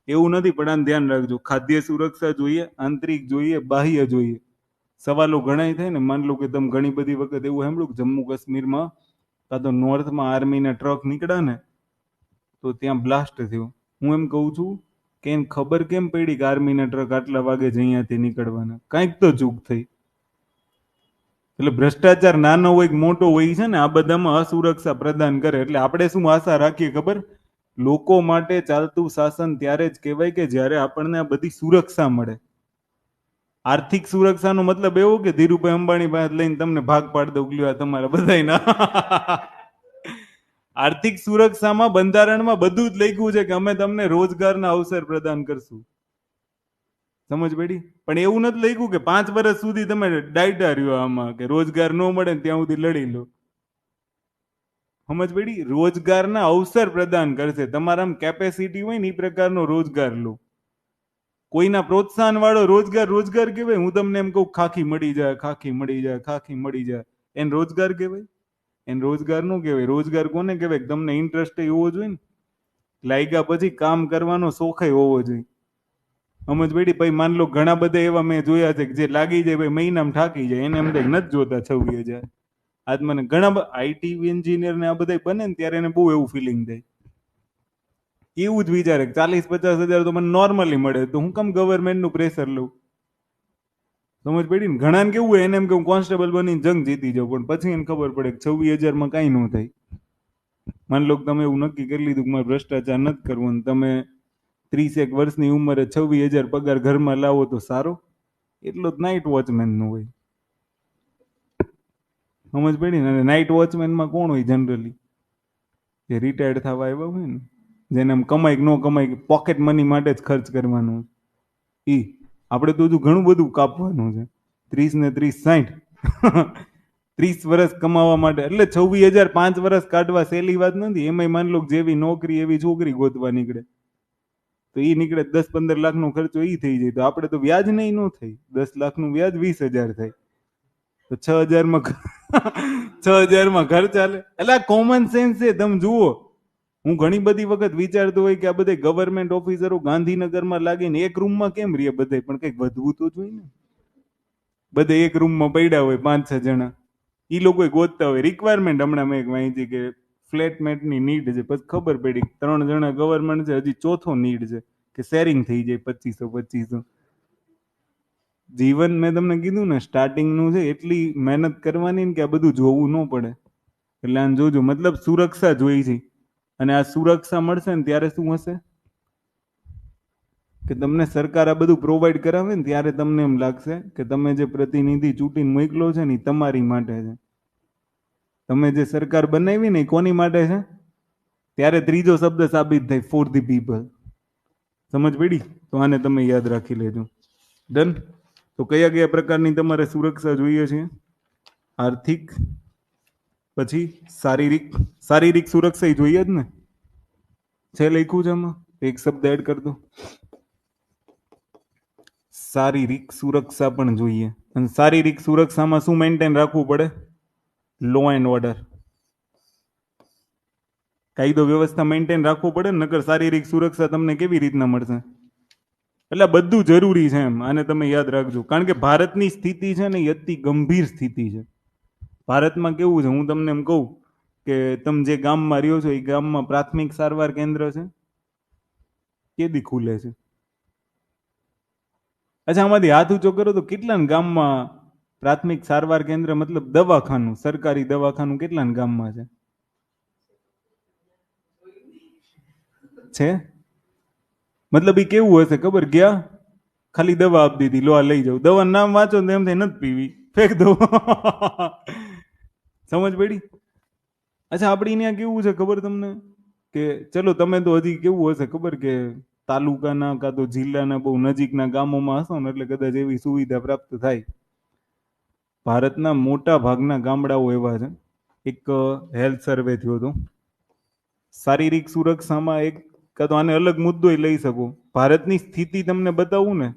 એવું નથી, પણ આને ધ્યાન રાખજો. ખાદ્ય સુરક્ષા જોઈએ, આંતરિક જોઈએ, બાહ્ય જોઈએ. સવાલો ઘણા થાય ને, માન લો કે તમે ઘણી બધી વખત એવું સાંભળ્યું કે જમ્મુ કાશ્મીરમાં કાં તો નોર્થમાં આર્મીના ટ્રક નીકળ્યા ને તો ત્યાં બ્લાસ્ટ થયું. હું એમ કહું છું કે એને ખબર કેમ પડી કે આર્મીના ટ્રક આટલા વાગે જ અહીંયાથી નીકળવાના? કાંઈક તો ચૂક થઈ. એટલે ભ્રષ્ટાચાર નાનો હોય કે મોટો હોય છે ને, આ બધામાં અસુરક્ષા પ્રદાન કરે. એટલે આપણે શું આશા રાખીએ ખબર? લોકો માટે ચાલતું શાસન ત્યારે જ કહેવાય કે જ્યારે આપણને આ બધી સુરક્ષા મળે. આર્થિક સુરક્ષાનો મતલબ એવો કે ધીરુભાઈ અંબાણી પાસે લઈને તમને ભાગ પાડી દઉં, ગયો તમારા બધાના. આર્થિક સુરક્ષામાં બંધારણમાં બધું જ લખ્યું છે કે અમે તમને રોજગારના અવસર પ્રદાન કરશું. સમજ પડી? પણ એવું નથી લખ્યું કે 5 વર્ષ સુધી તમે ડાયટા રહ્યો આમાં, કે રોજગાર ન મળે ત્યાં સુધી લડી લો. સમજ પડી? રોજગારના અવસર પ્રદાન કરશે. તમારામાં કેપેસિટી હોય ને એ પ્રકારનો રોજગાર લો. કોઈના પ્રોત્સાહન વાળો રોજગાર રોજગાર કહેવાય? હું તમને એમ કહું ખાખી મળી જાય, ખાખી મળી જાય, ખાખી મળી જાય, એને રોજગાર કહેવાય? એને રોજગાર નો કહેવાય. રોજગાર કોને કહેવાય? તમને ઇન્ટરેસ્ટ હોવો જોઈએ ને, લાગ્યા પછી કામ કરવાનો શોખ હોવો જોઈએ. સમજ પડી? પછી માન લો ઘણા બધા એવા મેં જોયા છે કે જે લાગી જાય ભાઈ મહિનામાં થાકી જાય, એને એમ થાય નથી જોતા 26,000. આજ મને ઘણા આઈટી એન્જિનિયર ને આ બધા બને ને ત્યારે એને બહુ એવું ફિલિંગ થાય, એવું જ વિચારે 40-50 હજાર તો મને નોર્મલી મળે, તો હું કેમ ગવર્મેન્ટ નું પ્રેશર લઉં? સમજ પડી ને? ઘણા કેવું હોય, એને એમ કે હું કોન્સ્ટેબલ બની જંગ જીતી જાઉં, પણ પછી એને ખબર પડે કે 26,000 કઈ ન થાય. માન લો તમે એવું નક્કી કરી લીધું કે મારે ભ્રષ્ટાચાર નથી કરવો, તમે 30 વર્ષની ઉંમરે 26,000 પગાર ઘરમાં લાવો તો સારો? એટલો જ નાઇટ વોચમેન નું હોય. સમજ પડી ને? નાઇટ વોચમેનમાં કોણ હોય જનરલી? જે રિટાયર્ડ થવા આવ્યા હોય ને, જેને આમ કમાઈ ન કમાઈ પોકેટ મની માટે જ ખર્ચ કરવાનો ઈ. આપણે તો હજુ ઘણું બધું કાપવાનું છે. 30 ને 30 60 30 વર્ષ કમાવા માટે, એટલે 26,000 5 વર્ષ કાઢવા સહેલી વાત નથી. એમાંય માન લો જેવી નોકરી એવી છોકરી ગોતવા નીકળે તો ઈ નીકળે 10-15 લાખ નો ખર્ચો ઈ થઈ જાય. તો આપણે તો વ્યાજ નહીં ન થાય. 10 લાખનું વ્યાજ 20,000 થાય, તો 6,000 6,000 ઘર ચાલે? એટલે કોમન સેન્સ છે. તમે જુઓ, હું ઘણી બધી વખત વિચારતો હોય કે આ બધા ગવર્મેન્ટ ઓફિસરો ગાંધીનગરમાં લાગીને એક રૂમમાં કેમ રહે બધે, પણ કંઈક વધવું તો જોઈએ ને. બધે એક રૂમમાં પડ્યા હોય 5-6 જણા, ઈ લોકો ગોતતા હોય. રિક્વાયરમેન્ટ હમણાં મેં એક વાંચી કે ફ્લેટમેટની નીડ છે, પછી ખબર પડી 3 જણા ગવર્મેન્ટ છે, હજી ચોથો નીડ છે કે શેરિંગ થઈ જાય 2500-2500. જીવન મેં તમને કીધું ને સ્ટાર્ટિંગનું છે, એટલી મહેનત કરવાની ને કે આ બધું જોવું ન પડે. એટલે આને જોજો, મતલબ સુરક્ષા જોઈ છે. અને આ સુરક્ષા મળશે ને ત્યારે શું હશે કે તમને સરકાર આ બધું પ્રોવાઈડ કરાવે ને ત્યારે તમને એમ લાગશે કે તમે જે પ્રતિનિધિ ચૂંટીને મોકલો છે ને એ તમારી માટે છે. તમે જે સરકાર બનાવી ને એ કોની માટે છે? ત્યારે ત્રીજો શબ્દ સાબિત થાય, ફોર ધી પીપલ. સમજ પડી? તો આને તમે યાદ રાખી લેજો. ડન? તો કયા કયા પ્રકારની તમારે સુરક્ષા જોઈએ છે? આર્થિક, પછી શારીરિક. શારીરિક સુરક્ષા જોઈએ જ ને, છે લખ્યું છે આમાં? એક શબ્દ એડ કરી દો, શારીરિક સુરક્ષા પણ જોઈએ. અને શારીરિક સુરક્ષામાં શું મેન્ટેન રાખવું પડે? લો એન્ડ ઓર્ડર, કાયદો વ્યવસ્થા મેન્ટેન રાખવું પડે ને, નકર શારીરિક સુરક્ષા તમને કેવી રીતના મળશે? એટલે બધું જરૂરી છે એમ, આને તમે યાદ રાખજો. કારણ કે ભારતની સ્થિતિ છે ને એ અતિ ગંભીર સ્થિતિ છે. ભારતમાં કેવું છે, હું તમને એમ કહું કે તમે જે ગામમાં રહ્યો છો એ ગામમાં પ્રાથમિક સારવાર કેન્દ્ર છે? કેદી ખુલે છે? અચ્છા, આમાંથી હાથ ઊંચો કરો તો કેટલા ગામમાં પ્રાથમિક સારવાર કેન્દ્ર, મતલબ દવાખાનું, સરકારી દવાખાનું કેટલા ગામમાં છે? છે? મતલબ એ કેવું હશે ખબર? ગયા ખાલી દવા આપી દીધી, લો આ લઈ જાવ. દવા નામ વાંચો ને એમ થાય નથી પીવી, ફેંક દો. સમજ પડી? અચ્છા, આપણી ત્યાં કેવું છે ખબર તમને? કે ચલો તમે તો હજી કેવું હશે ખબર કે તાલુકાના કાં તો જિલ્લાના બહુ નજીકના ગામોમાં હશો ને, એટલે કદાચ એવી સુવિધા પ્રાપ્ત થાય. ભારતના મોટા ભાગના ગામડાઓ એવા છે. એક હેલ્થ સર્વે થયો હતો. શારીરિક સુરક્ષામાં એક, કાં તો આને અલગ મુદ્દો લઈ શકો. ભારતની સ્થિતિ તમને બતાવું ને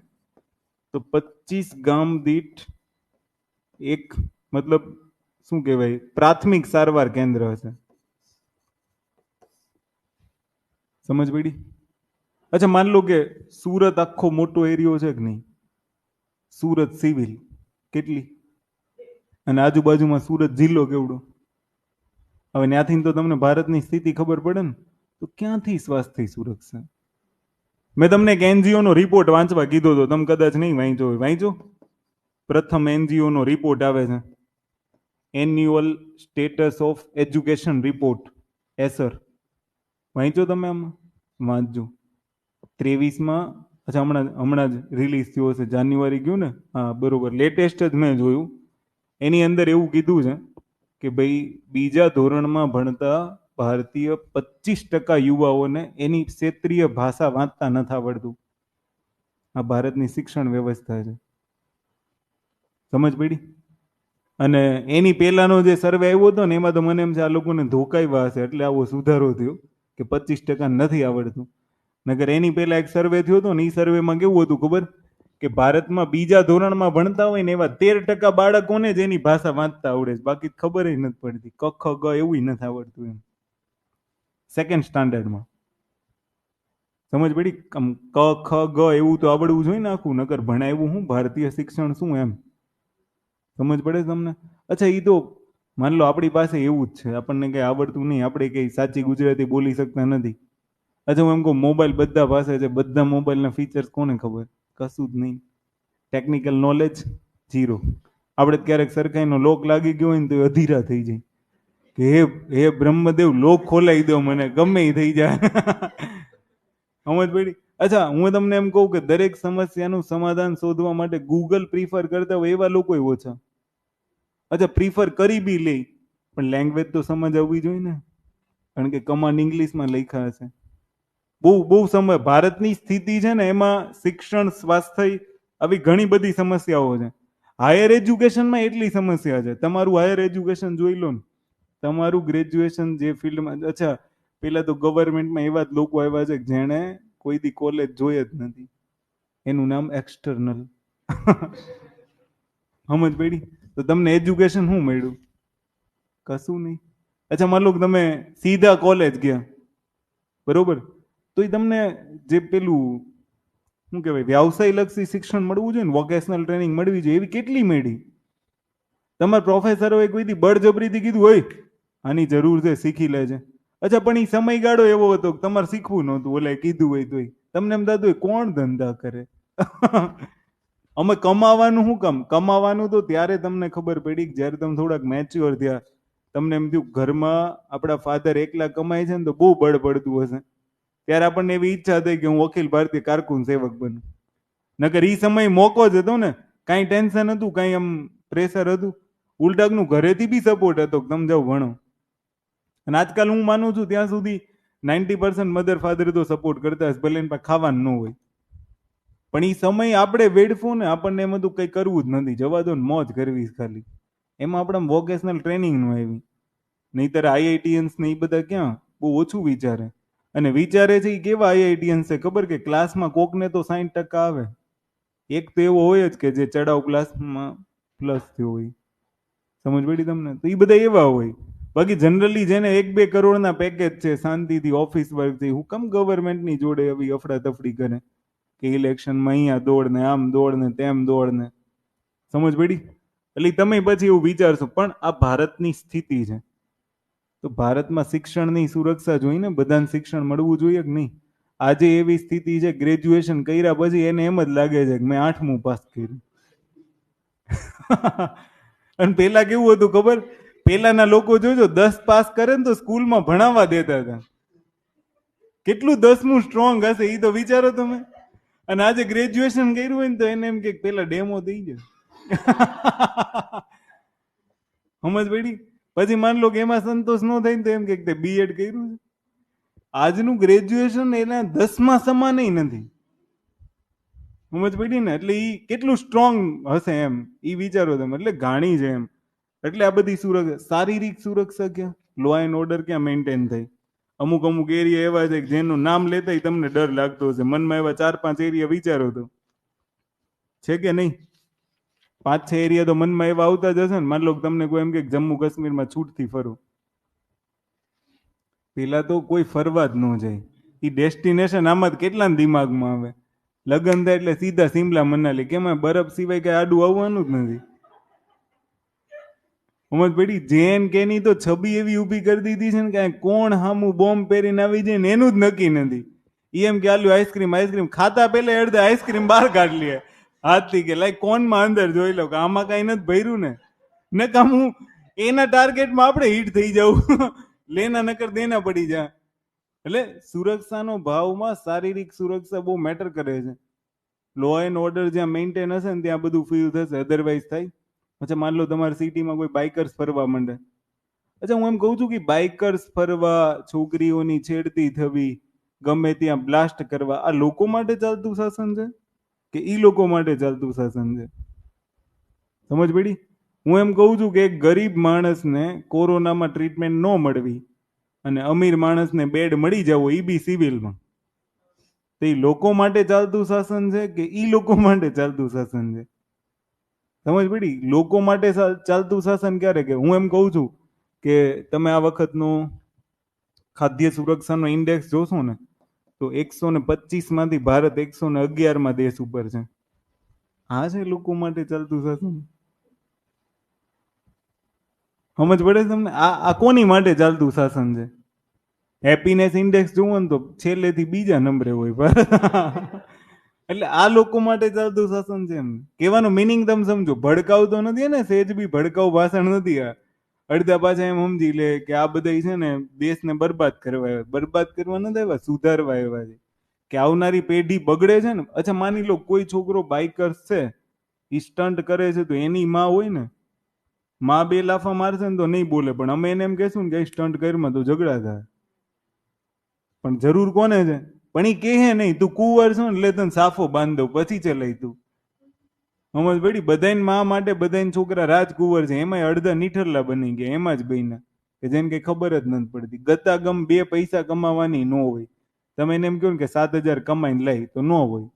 તો 25 ગામ દીઠ એક, મતલબ શું કહેવાય, પ્રાથમિક સારવાર કેન્દ્ર હશે. સમજ પડી? અચ્છા, માન લો કે સુરત આખો મોટો એરિયો છે કે નહીં? સુરત સિવિલ કેટલી, અને આજુબાજુમાં સુરત જિલ્લો કેવડો? હવે ત્યાંથી તો તમને ભારતની સ્થિતિ ખબર પડે ને. તો ક્યાંથી સ્વાસ્થ્ય સુરક્ષા? મેં તમને એક એનજીઓ નો રિપોર્ટ વાંચવા કીધો હતો, તમે કદાચ નહીં વાંચો હોય. વાંચો. પ્રથમ એનજીઓ નો રિપોર્ટ આવે છે, annual status of education report, Acer. વાંચો તમે? આમાં વાંચજો. 23માં, અચ્છા હમણાં હમણાં જ રિલીઝ થયો હશે, જાન્યુઆરી ગયું ને? હા બરોબર, લેટેસ્ટ જ મેં જોયું. એની અંદર એવું કીધું છે કે ભાઈ બીજા ધોરણમાં ભણતા ભારતીય 25% યુવાઓને એની ક્ષેત્રીય ભાષા વાંચતા નથી આવડતું. આ ભારતની શિક્ષણ વ્યવસ્થા છે. સમજ પડી? અને એની પહેલાનો જે સર્વે આવ્યો હતો ને એમાં તો મને એમ છે આ લોકોને ધોકાવ્યા હશે એટલે આવો સુધારો થયો કે 25% નથી આવડતું. નગર એની પહેલા એક સર્વે થયો હતો ને એ સર્વેમાં કેવું હતું ખબર, કે ભારતમાં બીજા ધોરણમાં ભણતા હોય ને એવા 13% બાળકોને જ એની ભાષા વાંચતા આવડે છે, બાકી ખબર નથી પડતી. ક ખ ગ એવું નથી આવડતું એમ સેકન્ડ સ્ટાન્ડર્ડમાં. સમજ પડી? આમ ક ખ ગ એવું તો આવડવું જોઈએ ને આખું, નકર ભણાવ્યું હું ભારતીય શિક્ષણ શું એમ. સમજ પડે તમને? અચ્છા, એ તો માન લો આપણી પાસે એવું જ છે, આપણને કઈ આવડતું નહીં, આપણે કઈ સાચી ગુજરાતી બોલી શકતા નથી. અચ્છા, હું એમ કહું મોબાઈલ બધા પાસે છે, બધા મોબાઈલના ફીચર્સ કોને ખબર? કશું જ નહીં. Technical knowledge zero. આપણે ક્યારેક સરકારીનો લોક લાગી ગયો હોય ને તો અધીરા થઈ જાય કે હે બ્રહ્મદેવ લોક ખોલાઈ દો મને, ગમે એ થઈ જાય. સમજ પડી? અચ્છા, હું તમને એમ કહું કે દરેક સમસ્યાનું સમાધાન શોધવા માટે ગૂગલ પ્રિફર કરતા હોય એવા લોકો ઓછા. અચ્છા, પ્રિફર કરી બી લે પણ લેંગ્વેજ તો સમજ આવવી જોઈએ ને, કારણ કે કમાન્ડ ઇંગ્લિશમાં લખ્યા હશે. બહુ બહુ સમય ભારતની સ્થિતિ છે ને એમાં શિક્ષણ, સ્વાસ્થ્ય, આવી ઘણી બધી સમસ્યાઓ છે. હાયર એજ્યુકેશનમાં એટલી સમસ્યા છે. તમારું હાયર એજ્યુકેશન જોઈ લો ને, તમારું ગ્રેજ્યુએશન જે ફિલ્ડમાં, અચ્છા પેલા તો ગવર્મેન્ટમાં એવા જ લોકો આવ્યા છે જેણે કોઈ દી કોલેજ જોઈ જ નથી. એનું નામ એક્સટર્નલ. સમજ પડી? તો તમને એજ્યુકેશન શું મળ્યું? કશું નહીં. અચ્છા, માન લો કે તમે સીધા કોલેજ ગયા, બરોબર, તો એ તમને જે પેલું શું કહેવાય વ્યવસાય લક્ષી શિક્ષણ મળવું જોઈએ ને, વોકેશનલ ટ્રેનિંગ મળવી જોઈએ, એવી કેટલી મળી? તમારા પ્રોફેસરોએ કોઈ દી બળજબરીથી કીધું હોય આની જરૂર છે શીખી લેજે? અચ્છા, પણ એ સમયગાળો એવો હતો કે તમારે શીખવું નહોતું, ઓલે કીધું હોય તોય તમને એમ થતું હોય કોણ ધંધા કરે. અમે કમાવાનું શું કામ? કમાવાનું તો ત્યારે તમને ખબર પડી કે જ્યારે તમે થોડાક મેચ્યોર થયા. તમને એમ થયું ઘરમાં આપણા ફાધર એકલા કમાય છે ને તો બહુ બળ પડતું હશે, ત્યારે આપણને એવી ઈચ્છા થઈ કે હું અખિલ ભારતીય કારકુન સેવક બનું. નકર ઈ સમય મોકો જ હતો ને, કાંઈ ટેન્શન હતું, કાંઈ આમ પ્રેશર હતું? ઉલટાનું ઘરેથી બી સપોર્ટ હતો કે તમે જાઓ ભણો. અને આજકાલ હું માનું છું ત્યાં સુધી 90% મધર ફાધર તો સપોર્ટ કરતા હશે, ભલે એની પાસે ખાવાનું ન હોય. પણ એ સમય આપણે વેડફો ને, આપણને એમ હતું કંઈ કરવું જ નથી, જવા દો ને મોજ કરવી ખાલી. એમાં આપણે વોકેશનલ ટ્રેનિંગ નું આવી. નહીતર આઈઆઈટીએન્સ ને એ બધા ક્યાં, બહુ ઓછું વિચારે. અને વિચારે છે એ કેવા આઈઆઈટીએન્સ છે ખબર, કે ક્લાસમાં કોકને તો 60% આવે, એક તો એવો હોય જ કે જે ચડાવ ક્લાસમાં પ્લસ થયો હોય. સમજ પડી તમને? તો એ બધા એવા હોય. બાકી જનરલી જેને 1-2 કરોડના પેકેજ છે, શાંતિથી ઓફિસ વર્ક થી, હું કમ ગવર્મેન્ટની જોડે આવી અફડાતફડી કરે કે ઇલેક્શનમાં અહીંયા દોડ ને આમ દોડ ને તેમ દોડ ને. સમજ પડી? એટલે તમે પછી એવું વિચારશો, પણ આ ભારતની સ્થિતિ છે તો ભારતમાં શિક્ષણની સુરક્ષા જોઈએ ને, બધાને શિક્ષણ મળવું જોઈએ કે નહીં? આજે એવી સ્થિતિ છે, ગ્રેજ્યુએશન કર્યા પછી એને એમ જ લાગે છે કે મેં 8મું પાસ કર્યું. અને પેલા કેવું હતું ખબર? પેલાના લોકો જોજો 10 પાસ કરે ને તો સ્કૂલમાં ભણાવવા દેતા હતા. કેટલું 10મું સ્ટ્રોંગ હશે એ તો વિચારો તમે. અને આજે ગ્રેજ્યુએશન કર્યું હોય ને તો એને એમ કે પેલા ડેમો દઈ જાય. સમજ પડી? પછી માન લો કે એમાં સંતોષ ન થાય તો એમ કે બીએડ કર્યું છે. આજનું ગ્રેજ્યુએશન એના 10મા સમાન નથી. સમજ પડી ને? એટલે ઈ કેટલું સ્ટ્રોંગ હશે એમ ઈ વિચારો તમે. એટલે ઘાણી છે એમ. એટલે આ બધી સુરક્ષા, શારીરિક સુરક્ષા ક્યાં, લો એન્ડ ઓર્ડર ક્યાં મેન્ટેન થાય? અમુક અમુક એરિયા એવા છે કે જેનું નામ લેતા તમને ડર લાગતો હશે. મનમાં એવા 4-5 એરિયા વિચારો તો છે કે નહીં? 5-6 એરિયા તો મનમાં એવા આવતા જ હશે ને. માન લો તમને કોઈ એમ કે જમ્મુ કાશ્મીરમાં છૂટથી ફરો, પેલા તો કોઈ ફરવા જ ન જાય. એ ડેસ્ટિનેશન આમાં કેટલા દિમાગમાં આવે? લગન થાય એટલે સીધા સિમલા મનાલી, કેમ બરફ સિવાય કઈ આડું આવવાનું જ નથી. સમજ પડી? જેન કેની તો છબી એવી ઊભી કરી દીધી છે ને કે કોણ હામું બોમ્બ પહેરીને આવી જાય ને એનું જ નક્કી નથી. એમ કે આલ્યું આઈસ્ક્રીમ, આઈસ્ક્રીમ ખાતા પેલા અડધે આઈસ્ક્રીમ બહાર કાઢ લે હાથથી, કે લાઈક કોનમાં અંદર જોઈ લો કે આમાં કઈ નથી ભર્યું ને. ને કામ હું એના ટાર્ગેટમાં આપણે હિટ થઈ જવું. લેના નકર દેના પડી જા. એટલે સુરક્ષાનો ભાવમાં શારીરિક સુરક્ષા બહુ મેટર કરે છે. લો એન્ડ ઓર્ડર જ્યાં મેન્ટેન હશે ને ત્યાં બધું ફીલ થશે, અધરવાઇઝ થાય. અચ્છા, માન લો તમારી સિટીમાં કોઈ બાઇકર્સ ફરવા માંડે. અચ્છા, હું એમ કહું છું કે બાઇકર્સ ફરવા, છોકરીઓની છેડતી થવી, ગમે ત્યાં બ્લાસ્ટ કરવા, આ લોકો માટે ચાલતું શાસન છે કે ઈ લોકો માટે ચાલતું શાસન છે? સમજ પડી? હું એમ કહું છું કે એક ગરીબ માણસને કોરોનામાં ટ્રીટમેન્ટ ન મળવી અને અમીર માણસને બેડ મળી જવો એ બી સિવિલમાં, તો એ લોકો માટે ચાલતું શાસન છે કે ઈ લોકો માટે ચાલતું શાસન છે? સમજ પડી? લોકો માટે ચાલતું શાસન ક્યારે કે હું એમ કહું છું કે તમે આ વખતનું ખાદ્ય સુરક્ષાનો ઇન્ડેક્સ જોશો ને તો 125 માંથી ભારત 111માં દેશ ઉપર છે. આ છે લોકો માટે ચાલતું શાસન? સમજ પડે તમને? આ કોની માટે ચાલતું શાસન છે? હેપીનેસ ઇન્ડેક્સ જોવો ને તો છેલ્લેથી બીજા નંબરે હોય ભારત. એટલે આ લોકો માટે ચાલતું શાસન છે એમ કહેવાનો મિનિંગ તમે સમજો. ભડકાવતો નથી ને, સેજ બી ભડકાવ ભાષણ નથી આ. અડધા પાછા એમ સમજી લે કે આ બધા છે ને દેશને બરબાદ કરવા આવ્યા. બરબાદ કરવા નથી આવ્યા, સુધારવા આવ્યા છે કે આવનારી પેઢી બગડે છે ને. અચ્છા માની લો કોઈ છોકરો બાઇકર્સ છે, ઈ સ્ટન્ટ કરે છે, તો એની માં હોય ને, માં બે લાફા મારશે ને તો નહીં બોલે, પણ અમે એને એમ કહેશું ને કે સ્ટન્ટ કરમાં તો ઝઘડા થાય. પણ જરૂર કોને છે? પણ એ કહે નહીં તું કુંવર છો ને એટલે તને સાફો બાંધ દઉં પછી ચલાય તું. સમજ પડી? બધાને માં માટે બધાને છોકરા રાજકુંવર છે, એમાંય અડધા નીઠરલા બની ગયા એમાં જ બન્યા કે જેને કઈ ખબર જ નથી પડતી. ગતાગમ બે પૈસા કમાવાની ન હોય. તમે એને એમ કહો ને કે 7,000 કમાઈને લઈ તો ન હોય.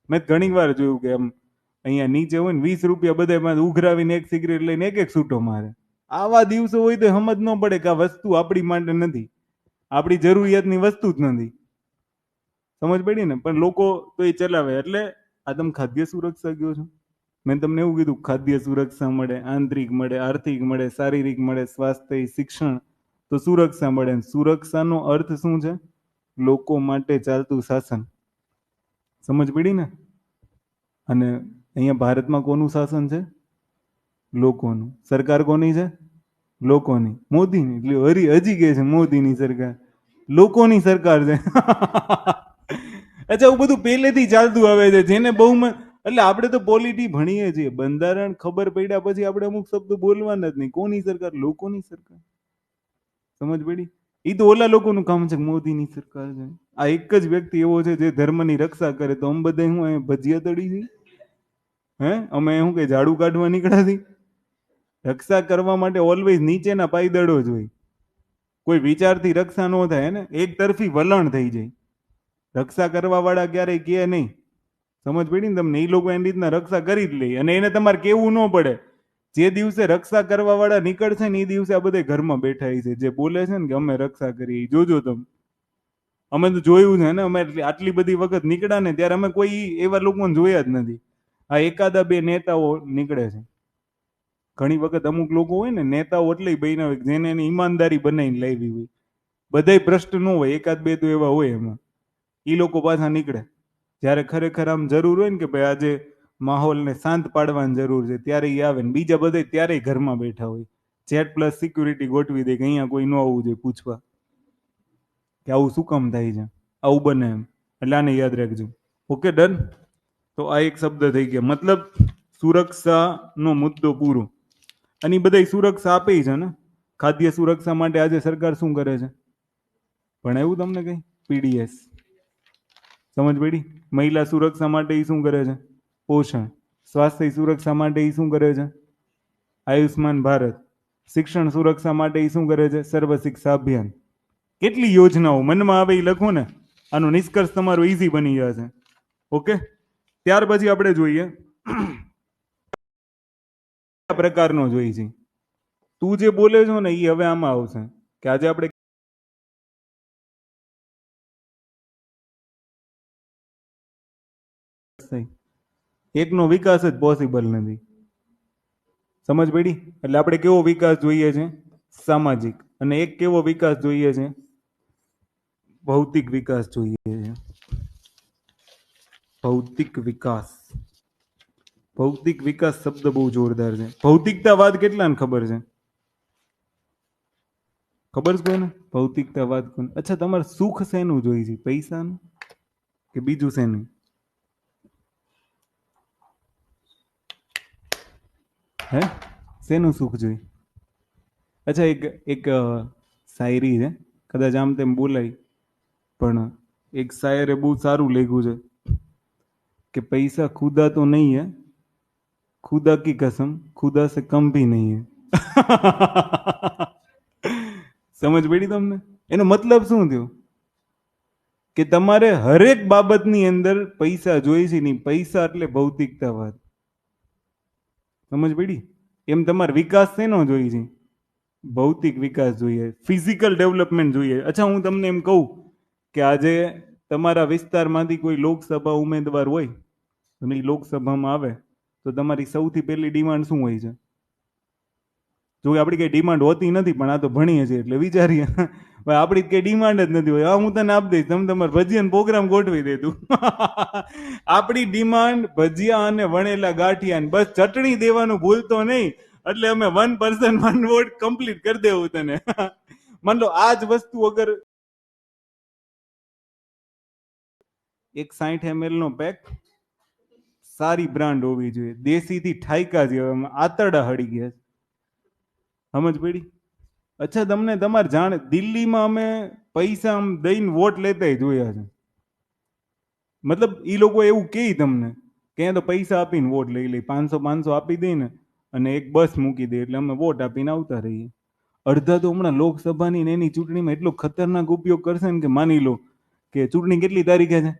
મેં ઘણી વાર જોયું કે એમ અહીંયા નીચે હોય ને 20 રૂપિયા બધા ઉઘરાવીને એક સિગરેટ લઈને એક એક છૂટો મારે. આવા દિવસો હોય તો સમજ ન પડે કે આ વસ્તુ આપણી માટે નથી, આપણી જરૂરિયાતની વસ્તુ જ નથી. સમજ પડી ને? પણ લોકો તો એ ચલાવે. એટલે આ તમે ખાદ્ય સુરક્ષા કયો છો, મેં તમને એવું કીધું ખાદ્ય સુરક્ષા મળે, આંતરિક મળે, આર્થિક મળે, શારીરિક મળે, સ્વાસ્થ્ય, શિક્ષણ, તો સુરક્ષા મળે. સુરક્ષાનો અર્થ શું છે? લોકો માટે ચાલતું શાસન. સમજ પડી ને? અને અહીંયા ભારતમાં કોનું શાસન છે? લોકોનું. સરકાર કોની છે? લોકોની. મોદીની. એટલે હજી કે છે મોદીની સરકાર, લોકોની સરકાર છે. અચ્છા, એવું બધું પહેલેથી ચાલતું આવે છે. જેને બહુમત, એટલે આપણે તો પોલિટી ભણીએ છીએ, બંધારણ ખબર પડ્યા પછી આપણે અમુક શબ્દો બોલવાના જ નહીં. કોની સરકાર? લોકોની સરકાર. સમજ પડી? એ તો ઓલા લોકોનું કામ છે મોદીની સરકાર છે. આ એક જ વ્યક્તિ એવો છે જે ધર્મની રક્ષા કરે, તો અમે બધા શું અહીં ભજીયા તળી છે? હે અમે શું કઈ ઝાડુ કાઢવા નીકળ્યા છીએ? રક્ષા કરવા માટે ઓલવેઝ નીચેના પાયદળો જ હોય. કોઈ વિચારથી રક્ષા ન થાય ને, એક તરફી વલણ થઈ જાય. રક્ષા કરવા વાળા ક્યારેય કે નહીં. સમજ પડી ને તમને? એ લોકો એની રીતના રક્ષા કરી જ લે અને એને તમારે કેવું ન પડે. જે દિવસે રક્ષા કરવા વાળા નીકળશે ને એ દિવસે આ બધા ઘરમાં બેઠા છે જે બોલે છે ને કે અમે રક્ષા કરીએ. જોજો તમે, અમે તો જોયું છે ને, અમે આટલી બધી વખત નીકળ્યા ને ત્યારે અમે કોઈ એવા લોકોને જોયા જ નથી. આ એકાદા બે નેતાઓ નીકળે છે. ઘણી વખત અમુક લોકો હોય ને નેતાઓ એટલે બન્યા હોય જેને એની ઈમાનદારી બનાવીને લાવી હોય. બધાય ભ્રષ્ટ ન હોય, એકાદ બે તો એવા હોય એમાં. એ લોકો પાછા નીકળે જ્યારે ખરેખર આમ જરૂર હોય ને કે ભાઈ આજે માહોલને શાંત પાડવાની જરૂર છે ત્યારે એ આવે ને બીજા બધા ત્યારે ઘરમાં બેઠા હોય. જેટ પ્લસ સિક્યુરિટી ગોઠવી દે કે અહીંયા કોઈ ન આવવું જોઈએ પૂછવા કે આવું શું કામ થાય છે, આવું બને એમ. એટલે આને યાદ રાખજો. Okay, done. તો આ એક શબ્દ થઈ ગયા. મતલબ સુરક્ષાનો મુદ્દો પૂરો. અને એ બધા સુરક્ષા આપે છે ને. ખાદ્ય સુરક્ષા માટે આજે સરકાર શું કરે છે? ભણાવ્યું તમને કઈ? પીડીએસ. સમજ પડી? મહિલા સુરક્ષા માટે એ શું કરે છે? પોષણ. સ્વાસ્થ્ય સુરક્ષા માટે એ શું કરે છે? આયુષ્માન ભારત. શિક્ષણ સુરક્ષા માટે એ શું કરે છે? સર્વ શિક્ષા અભિયાન. કેટલી યોજનાઓ મનમાં આવે એ લખો ને, આનો નિષ્કર્ષ તમારો ઈઝી બની જશે. ઓકે, ત્યાર પછી આપણે જોઈએ પ્રકારનો જોઈ છે. તું જે બોલે છો ને એ હવે આમાં આવશે કે આજે આપણે એકનો વિકાસ જ પોસિબલ નથી. સમજ પડી? એટલે આપણે કેવો વિકાસ જોઈએ છે? સામાજિક. અને એક કેવો વિકાસ જોઈએ છે? ભૌતિક વિકાસ જોઈએ છે. ભૌતિક વિકાસ. ભૌતિક વિકાસ શબ્દ બહુ જોરદાર છે. ભૌતિકતાવાદ કેટલાને ખબર છે? ખબર છે કોઈને ભૌતિકતાવાદ કોને? અચ્છા, તમારે સુખ શેનું જોઈએ છે? પૈસાનું કે બીજું શેનું? હે શેનું સુખ જોઈએ? અચ્છા, એક એક શાયરી છે, કદાચ આમ તેમ બોલાય, પણ એક શાયરે બહુ સારું લખ્યું છે કે પૈસા ખુદા તો નહીં હે, खुदा की कसम खुदा से कम भी नहीं है. સમજ પડી તમને? એનો મતલબ શું થયો કે તમારે હરેક બાબતની અંદર પૈસા જોઈએ છે નહીં. પૈસા એટલે ભૌતિકતાવાદ. સમજ પડી? એમ તમારે વિકાસ શેનો જોઈએ છે? ભૌતિક વિકાસ જોઈએ, ફિઝિકલ ડેવલપમેન્ટ જોઈએ. અચ્છા, હું તમને એમ કહું કે આજે તમારા વિસ્તારમાંથી કોઈ લોકસભા ઉમેદવાર હોય અને એ લોકસભામાં આવે તો તમારી સૌથી પહેલી ડિમાન્ડ શું હોય છે? જો કે આપણી કઈ ડિમાન્ડ હોતી નથી, પણ આ તો ભણીએ છીએ એટલે વિચારીએ. ભાઈ આપણી કઈ ડિમાન્ડ જ નથી હોય. હા, હું તને આપી દઈશ, તમે તમારે ભજીયાનો પ્રોગ્રામ ગોઠવી દે તું. આપણી ડિમાન્ડ ભજીયા અને વણેલા ગાંઠિયા ને બસ ચટણી દેવાનું ભૂલતો નહીં, એટલે અમે 1% 1 વોટ કમ્પ્લીટ કરી દેવું તને. માન લો આ જ વસ્તુ અગર એક 60 ml નો પેક, સારી બ્રાન્ડ હોવી જોઈએ, દેશીથી ઠાયકા જેવા આતરડા હળી ગયા. સમજ પડી? અચ્છા, તમને તમારે જાણે દિલ્હીમાં અમે પૈસા આમ દઈને વોટ લેતા જોયા છે. મતલબ એ લોકો એવું કહે તમને કે અહીંયા તો પૈસા આપીને વોટ લઈ લે, 500 આપી દે ને અને એક બસ મૂકી દે એટલે અમે વોટ આપીને આવતા રહીએ. અડધા તો હમણાં લોકસભાની ને એની ચૂંટણીમાં એટલો ખતરનાક ઉપયોગ કરશે ને કે માની લો કે ચૂંટણી કેટલી તારીખે છે.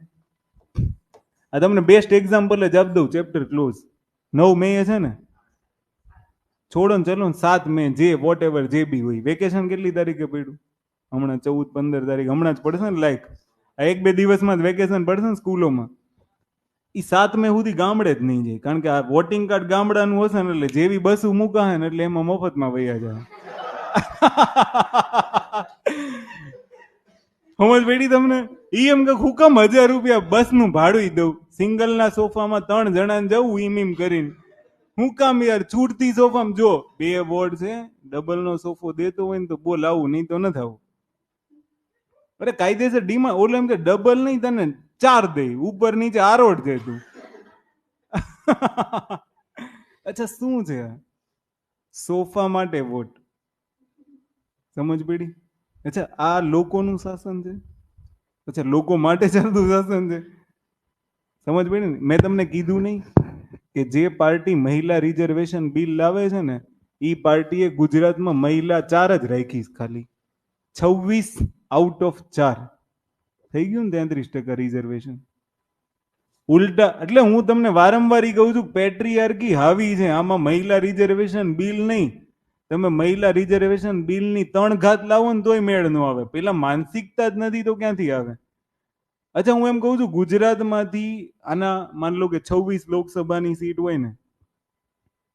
આ તમને બેસ્ટ એક્ઝામ્પલ જ આપી દઉં, ચેપ્ટર ક્લોઝ. 9 મે છે ને, છોડો ને ચલો ને 7 મે, જે વોટ એવર જે બી હોય. વેકેશન કેટલી તારીખે પડ્યું? હમણાં 14-15 તારીખ હમણાં જ પડશે ને. લાઈક આ 1-2 દિવસમાં જ વેકેશન પડશે ને સ્કૂલોમાં. એ 7 મે સુધી ગામડે જ નહીં જાય, કારણ કે આ વોટિંગ કાર્ડ ગામડાનું હશે ને એટલે જેવી બસો મૂકાશે ને એટલે એમાં મફતમાં વૈયા જાય. સમજ પડી તમને? ઈ એમ કે હુકમ 1000 રૂપિયા બસ નું ભાડું દઉં, સિંગલ ના સોફામાં 3 જણા જવું ઈમ કરીને. હું કામ યાર છૂટતી સોફામાં? જો 2 વોર્ડ છે, ડબલ નો સોફો દેતો હોય ને તો બોલ આવું, નહીં તો ન થવું. અરે કાયદેસર ડીમાં ઓલો એમ કે ડબલ નહીં, તને 4 દે, ઉપર નીચે આરોડ દે તું. અચ્છા, શું છે સોફા માટે વોટ? સમજ પડી? અચ્છા, આ લોકોનું શાસન છે? અચ્છા, લોકો માટે ચાલતું શાસન છે? સમજ પડી ને? મેં તમને કીધું નહીં કે જે પાર્ટી મહિલા રિઝર્વેશન બિલ લાવે છે ને, એ પાર્ટીએ ગુજરાતમાં મહિલા 4 જ રાખી, ખાલી 26 આઉટ ઓફ 4 થઈ ગયું ને 33% રિઝર્વેશન. ઉલટા એટલે હું તમને વારંવાર કહું છું, પેટ્રીયાર્કી હાવી છે આમાં. મહિલા રિઝર્વેશન બિલ નહીં, તમે મહિલા રિઝર્વેશન બિલની 3 ઘાત લાવો ને તોય મેળ ન આવે. પેલા માનસિકતા જ નથી તો ક્યાંથી આવે? અચ્છા, હું એમ કહું છું ગુજરાતમાંથી આના માન લો કે 26 લોકસભાની સીટ હોય ને,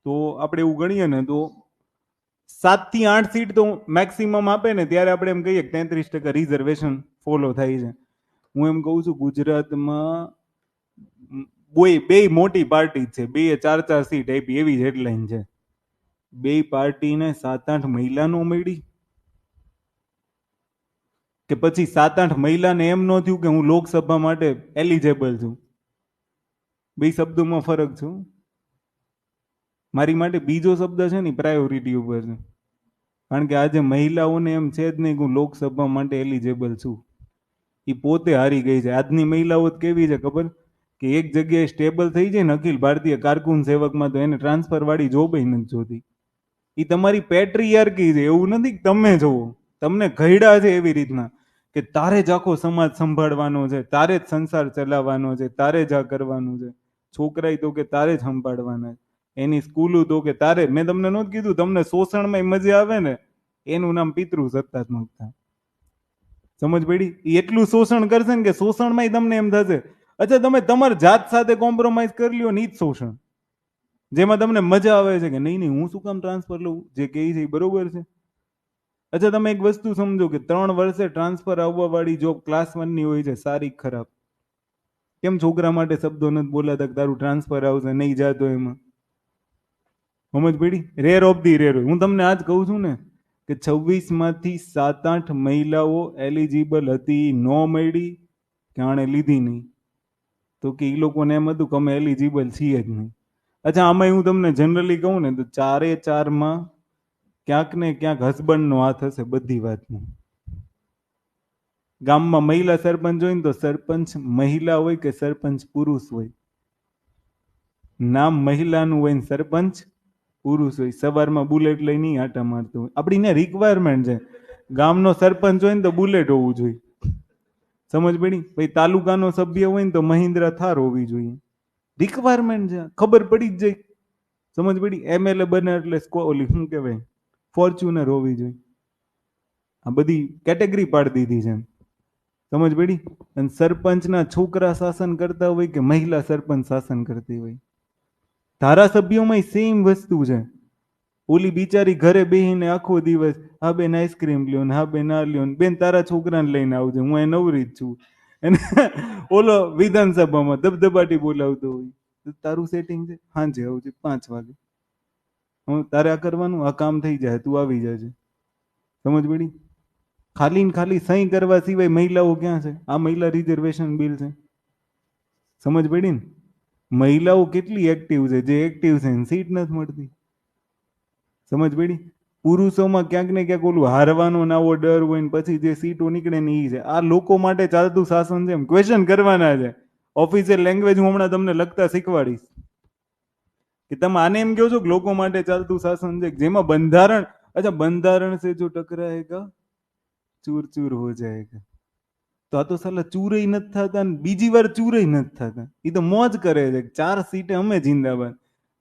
તો આપણે એવું ગણીએ ને તો 7 થી 8 સીટ તો મેક્સિમમ આપે ને, ત્યારે આપણે એમ કહીએ 33% રિઝર્વેશન ફોલો થાય છે. હું એમ કહું છું ગુજરાતમાં બે મોટી પાર્ટી છે, બે 4-4 સીટ આપી, એવી હેડલાઇન છે. બે પાર્ટીને 7-8 મહિલા નો મળી, કે પછી 7-8 મહિલાને એમ ન થયું કે હું લોકસભા માટે એલિજેબલ છું? બે શબ્દોમાં ફરક છે. મારી માટે બીજો શબ્દ છે ને પ્રાયોરિટી ઉપર છે, કારણ કે આજે મહિલાઓને એમ છે જ નહીં કે હું લોકસભા માટે એલિજેબલ છું. એ પોતે હારી ગઈ છે. આજની મહિલાઓ કેવી છે ખબર? કે એક જગ્યાએ સ્ટેબલ થઈ જાય ને અખિલ ભારતીય કારકુન સેવકમાં, તો એને ટ્રાન્સફર વાળી જોબ નથી જોતી. એ તમારી પેટ્રીયાર્કી છે. એવું નથી કે તમે જોવો, તમને ઘયડા છે એવી રીતના કે તારે જ આખો સમાજ સંભાળવાનો છે, તારે જ સંસાર ચલાવવાનો છે, તારે જ આ કરવાનું છે. છોકરાય તો કે તારે જ સંભાળવાના, એની સ્કૂલો તો કે તારે. મેં તમને નહોતું કીધું, તમને શોષણમાં મજા આવે ને, એનું નામ પિતૃ સત્તાત્મકતા. સમજ પડી? એ એટલું શોષણ કરશે ને કે શોષણમાં તમને એમ થશે અચ્છા તમે તમારી જાત સાથે કોમ્પ્રોમાઇઝ કરી લ્યો ને, ઈ જ શોષણ. જેમાં તમને મજા આવે છે કે નહીં નહીં હું શું કામ ટ્રાન્સફર લઉં, જે કહે છે એ બરોબર છે. અચ્છા, તમે એક વસ્તુ સમજો કે 3 વર્ષે ટ્રાન્સફર આવવા વાળી જોબ ક્લાસ 1 ની હોય છે, સારી ખરાબ. કેમ છોકરા માટે શબ્દો નથી બોલાતા કે તારું ટ્રાન્સફર આવશે, નહીં જાતો એમાં? સમજ પડી? Rare of the rare. હું તમને આજ કહું છું ને કે 26 માંથી 7-8 મહિલાઓ એલિજિબલ હતી, નો મળી કે આણે લીધી નહીં, તો કે એ લોકોને એમ હતું કે અમે એલિજિબલ છીએ જ નહીં. અચ્છા, આમાં હું તમને જનરલી કહું ને તો 4-4માં ક્યાંક ને ક્યાંક હસબન્ડનો હાથ હશે બધી વાતમાં. ગામમાં મહિલા સરપંચ હોય ને તો સરપંચ મહિલા હોય કે સરપંચ પુરુષ હોય, નામ મહિલાનું હોય ને સરપંચ પુરુષ હોય. સવારમાં બુલેટ લઈ નહીં આટા મારતો હોય. આપણી ને રિક્વાયરમેન્ટ છે. ગામનો સરપંચ હોય ને તો બુલેટ હોવું જોઈએ. સમજ પડી? ભાઈ તાલુકાનો સભ્ય હોય ને તો મહિન્દ્રા થાર હોવી જોઈએ. રિક્વાયરમેન્ટ છે, ખબર પડી જ જાય. સમજ પડી? એમએલએ બને એટલે ઓલી શું કહેવાય, ફોર્ચ્યુનર હોવી જોઈએ. આ બધી કેટેગરી પાડી દીધી છે. સમજ પડી? અને સરપંચના છોકરા શાસન કરતા હોય કે મહિલા સરપંચ શાસન કરતી હોય. ધારાસભ્યોમાં સેમ વસ્તુ છે. ઓલી બિચારી ઘરે બેહીને આખો દિવસ હા બેન આઈસ્ક્રીમ લ્યો ને હા બેન આ લ્યો ને બેન તારા છોકરાને લઈને આવજે હું અહીં નવરી જ છું. અને ઓલો વિધાનસભામાં ધબધબાટી બોલાવતો હોય તારું સેટિંગ છે હાંજે આવજે 5 વાગે. હું તારે આ કરવાનું, આ કામ થઈ જાય તું આવી જજે. સમજ પડી? ખાલી ને ખાલી સહી કરવા સિવાય મહિલાઓ ક્યાં છે? આ મહિલા રિઝર્વેશન બિલ છે. સમજ પડી ને? મહિલાઓ કેટલી એક્ટિવ છે, જે એક્ટિવ છે એને સીટ નથી મળતી. સમજ પડી? પુરુષોમાં ક્યાંક ને ક્યાંક ઓલું હારવાનો નાવો ડર હોય ને પછી જે સીટો નીકળે ને એ છે. આ લોકો માટે ચાલતું શાસન છે, એમ ક્વેશ્ચન કરવાના છે. ઓફિસિયલ લેંગ્વેજ હું હમણાં તમને લખતા શીખવાડીશ કે તમે આને એમ કહો છો કે લોકો માટે ચાલતું શાસન છે, જેમાં બંધારણ, અચ્છા બંધારણ से जो टकराएगा चूर चूर हो जाएगा. તો આ તો સાલા ચૂરય નથી થતા ને બીજી વાર ચૂરય નથી થતા. એ તો મોજ કરે છે, 4 સીટે અમે જિંદાબાદ.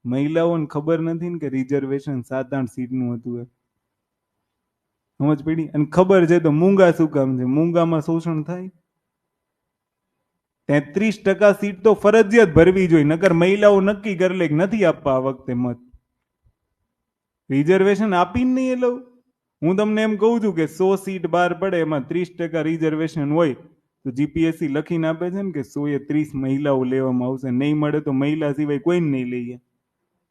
મહિલાઓને ખબર નથી ને કે રિઝર્વેશન 7-8 સીટનું હતું. સમજ પડી? અને ખબર છે તો મૂંગા શું કામ છે? મૂંગામાં શોષણ થાય. 33% સીટ તો ફરજિયાત ભરવી જોઈએ, નકર મહિલાઓ નક્કી કરી લે કે નથી આપવા આ વખતે મત. રિઝર્વેશન આપીને નહીં એ લઉં. હું તમને એમ કહું છું કે 100 સીટ બહાર પડે એમાં 30% રિઝર્વેશન હોય તો જીપીએસસી લખીને આપે છે ને કે 130 મહિલાઓ લેવામાં આવશે. નહીં મળે તો મહિલા સિવાય કોઈને નહીં લઈએ.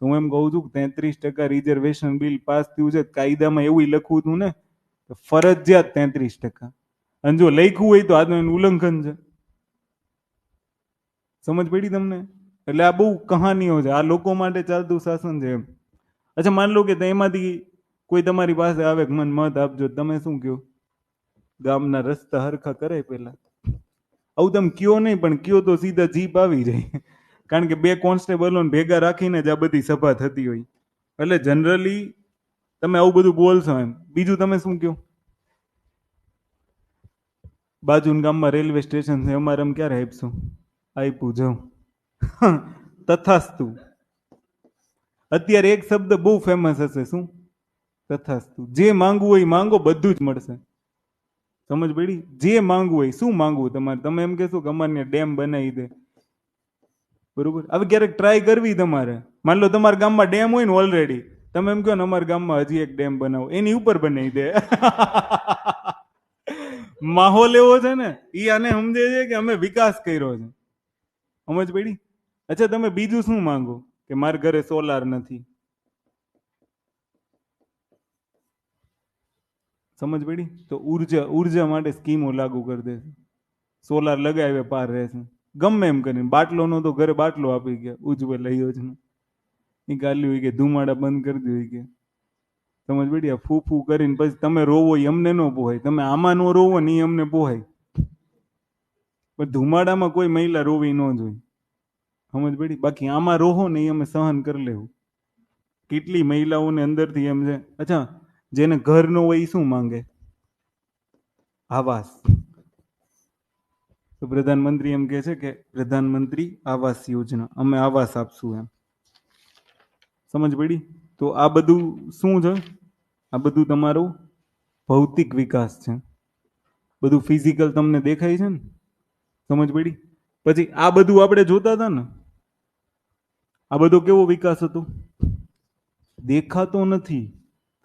તો હું એમ કહું છું કે 33% રિઝર્વેશન બિલ પાસ થયું છે, કાયદામાં એવું લખવું હતું ને ફરજિયાત 33%. અને જો લખ્યું હોય તો આનું એનું ઉલ્લંઘન છે. સમજ પડી તમને? એટલે આ બહુ કહાનીઓ છે. આ લોકો માટે ચાલતું શાસન છે એમ. અચ્છા માન લો કે એમાંથી કોઈ તમારી પાસે આવે કે મને મત આપજો, તમે શું કહો? ગામના રસ્તા હરખા કરાય પેલા. આવું તમે કયો નહીં, પણ કયો તો સીધા જીપ આવી જાય. કારણ કે 2 કોન્સ્ટેબલોને ભેગા રાખીને જ આ બધી સભા થતી હોય. એટલે જનરલી તમે આવું બધું બોલશો એમ. બીજું તમે શું કહો? બાજુના ગામમાં રેલવે સ્ટેશન છે, અમારે એમ ક્યારે આપશું? આપ્યું જાઉં. તથાસ્તુ. અત્યારે એક શબ્દ બહુ ફેમસ હશે, શું? તથાસ્તુ. જે માંગવું હોય માંગો, બધું જ મળશે. સમજ પડી? જે માંગવું હોય. શું માંગવું તમારે? તમે એમ કહેશો કે અમારે ડેમ બનાવી દે, બરોબર? હવે ક્યારેક ટ્રાય કરવી તમારે. માન લો તમારા ગામમાં ડેમ હોય ને ઓલરેડી, તમે એમ કહો ને અમારા ગામમાં હજી એક ડેમ બનાવો, એની ઉપર બનાવી દે. માહોલ એવો છે ને, ઈ આને સમજે છે કે અમે વિકાસ કર્યો છે. સમજ પડી? અચ્છા તમે બીજું શું માંગો? કે મારા ઘરે સોલાર નથી. સમજ પડી? તો ઉર્જા માટે સ્કીમો લાગુ કરી દેશે. સોલાર લગાવે પાર રહેશે. ગમે એમ કરીને બાટલો નો તો ઘરે બાટલો આપી ગયા, ઉજ્જવલા યોજના. એ ગાલ્યું કે ધુમાડા બંધ કરી દો કે. સમજ પડી? આ ફૂ ફૂ કરીને પછી તમે રોવો અમને ન પોહાય. તમે આમાં નો રોવો ને એ અમને પોહાય. પણ ધુમાડામાં કોઈ મહિલા રોવી ન જોઈએ. સમજ પડી? બાકી આમાં રોહો ને એ અમે સહન કરી લેવું. કેટલી મહિલાઓને અંદરથી એમ છે. અચ્છા જેને ઘર ન હોય એ શું માંગે? આવાસ. તો પ્રધાનમંત્રી એમ કહે છે કે પ્રધાનમંત્રી આવાસ યોજના, અમે આવાસ આપશું એમ. સમજ પડી? તો આ બધું શું છે? આ બધું તમારું ભૌતિક વિકાસ છે. બધું ફિઝિકલ તમને દેખાય છે ને? સમજ પડી? પછી આ બધું આપણે જોતા હતા ને, આ બધો કેવો વિકાસ હતો? દેખાતો નથી.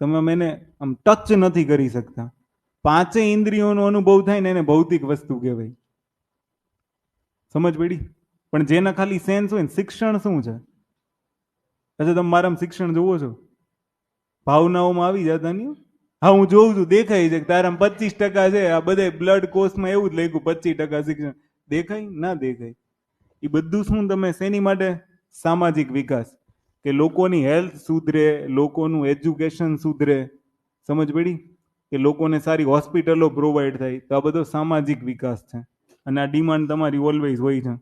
તમે એને આમ ટચ નથી કરી શકતા. 5 ઇન્દ્રિયોનો અનુભવ થાય ને એને ભૌતિક વસ્તુ કહેવાય. સમજ પડી? પણ જેના ખાલી સેન્સ હોય ને, શિક્ષણ શું છે? અચ્છા તમે મારામાં શિક્ષણ જોવો છો? ભાવનાઓમાં આવી જતા નહીં. હા હું જોઉં છું, દેખાય છે કે તારામાં 25% છે. આ બધા બ્લડ કોર્સમાં એવું જ લખ્યું 25% શિક્ષણ. દેખાય ના દેખાય? એ બધું શું તમે શેની માટે? સામાજિક વિકાસ. કે લોકોની હેલ્થ સુધરે, લોકોનું એજ્યુકેશન સુધરે. સમજ પડી? કે લોકોને સારી હોસ્પિટલો પ્રોવાઈડ થાય. તો આ બધો સામાજિક વિકાસ છે. અને આ ડિમાન્ડ તમારી ઓલવેઝ હોય છે.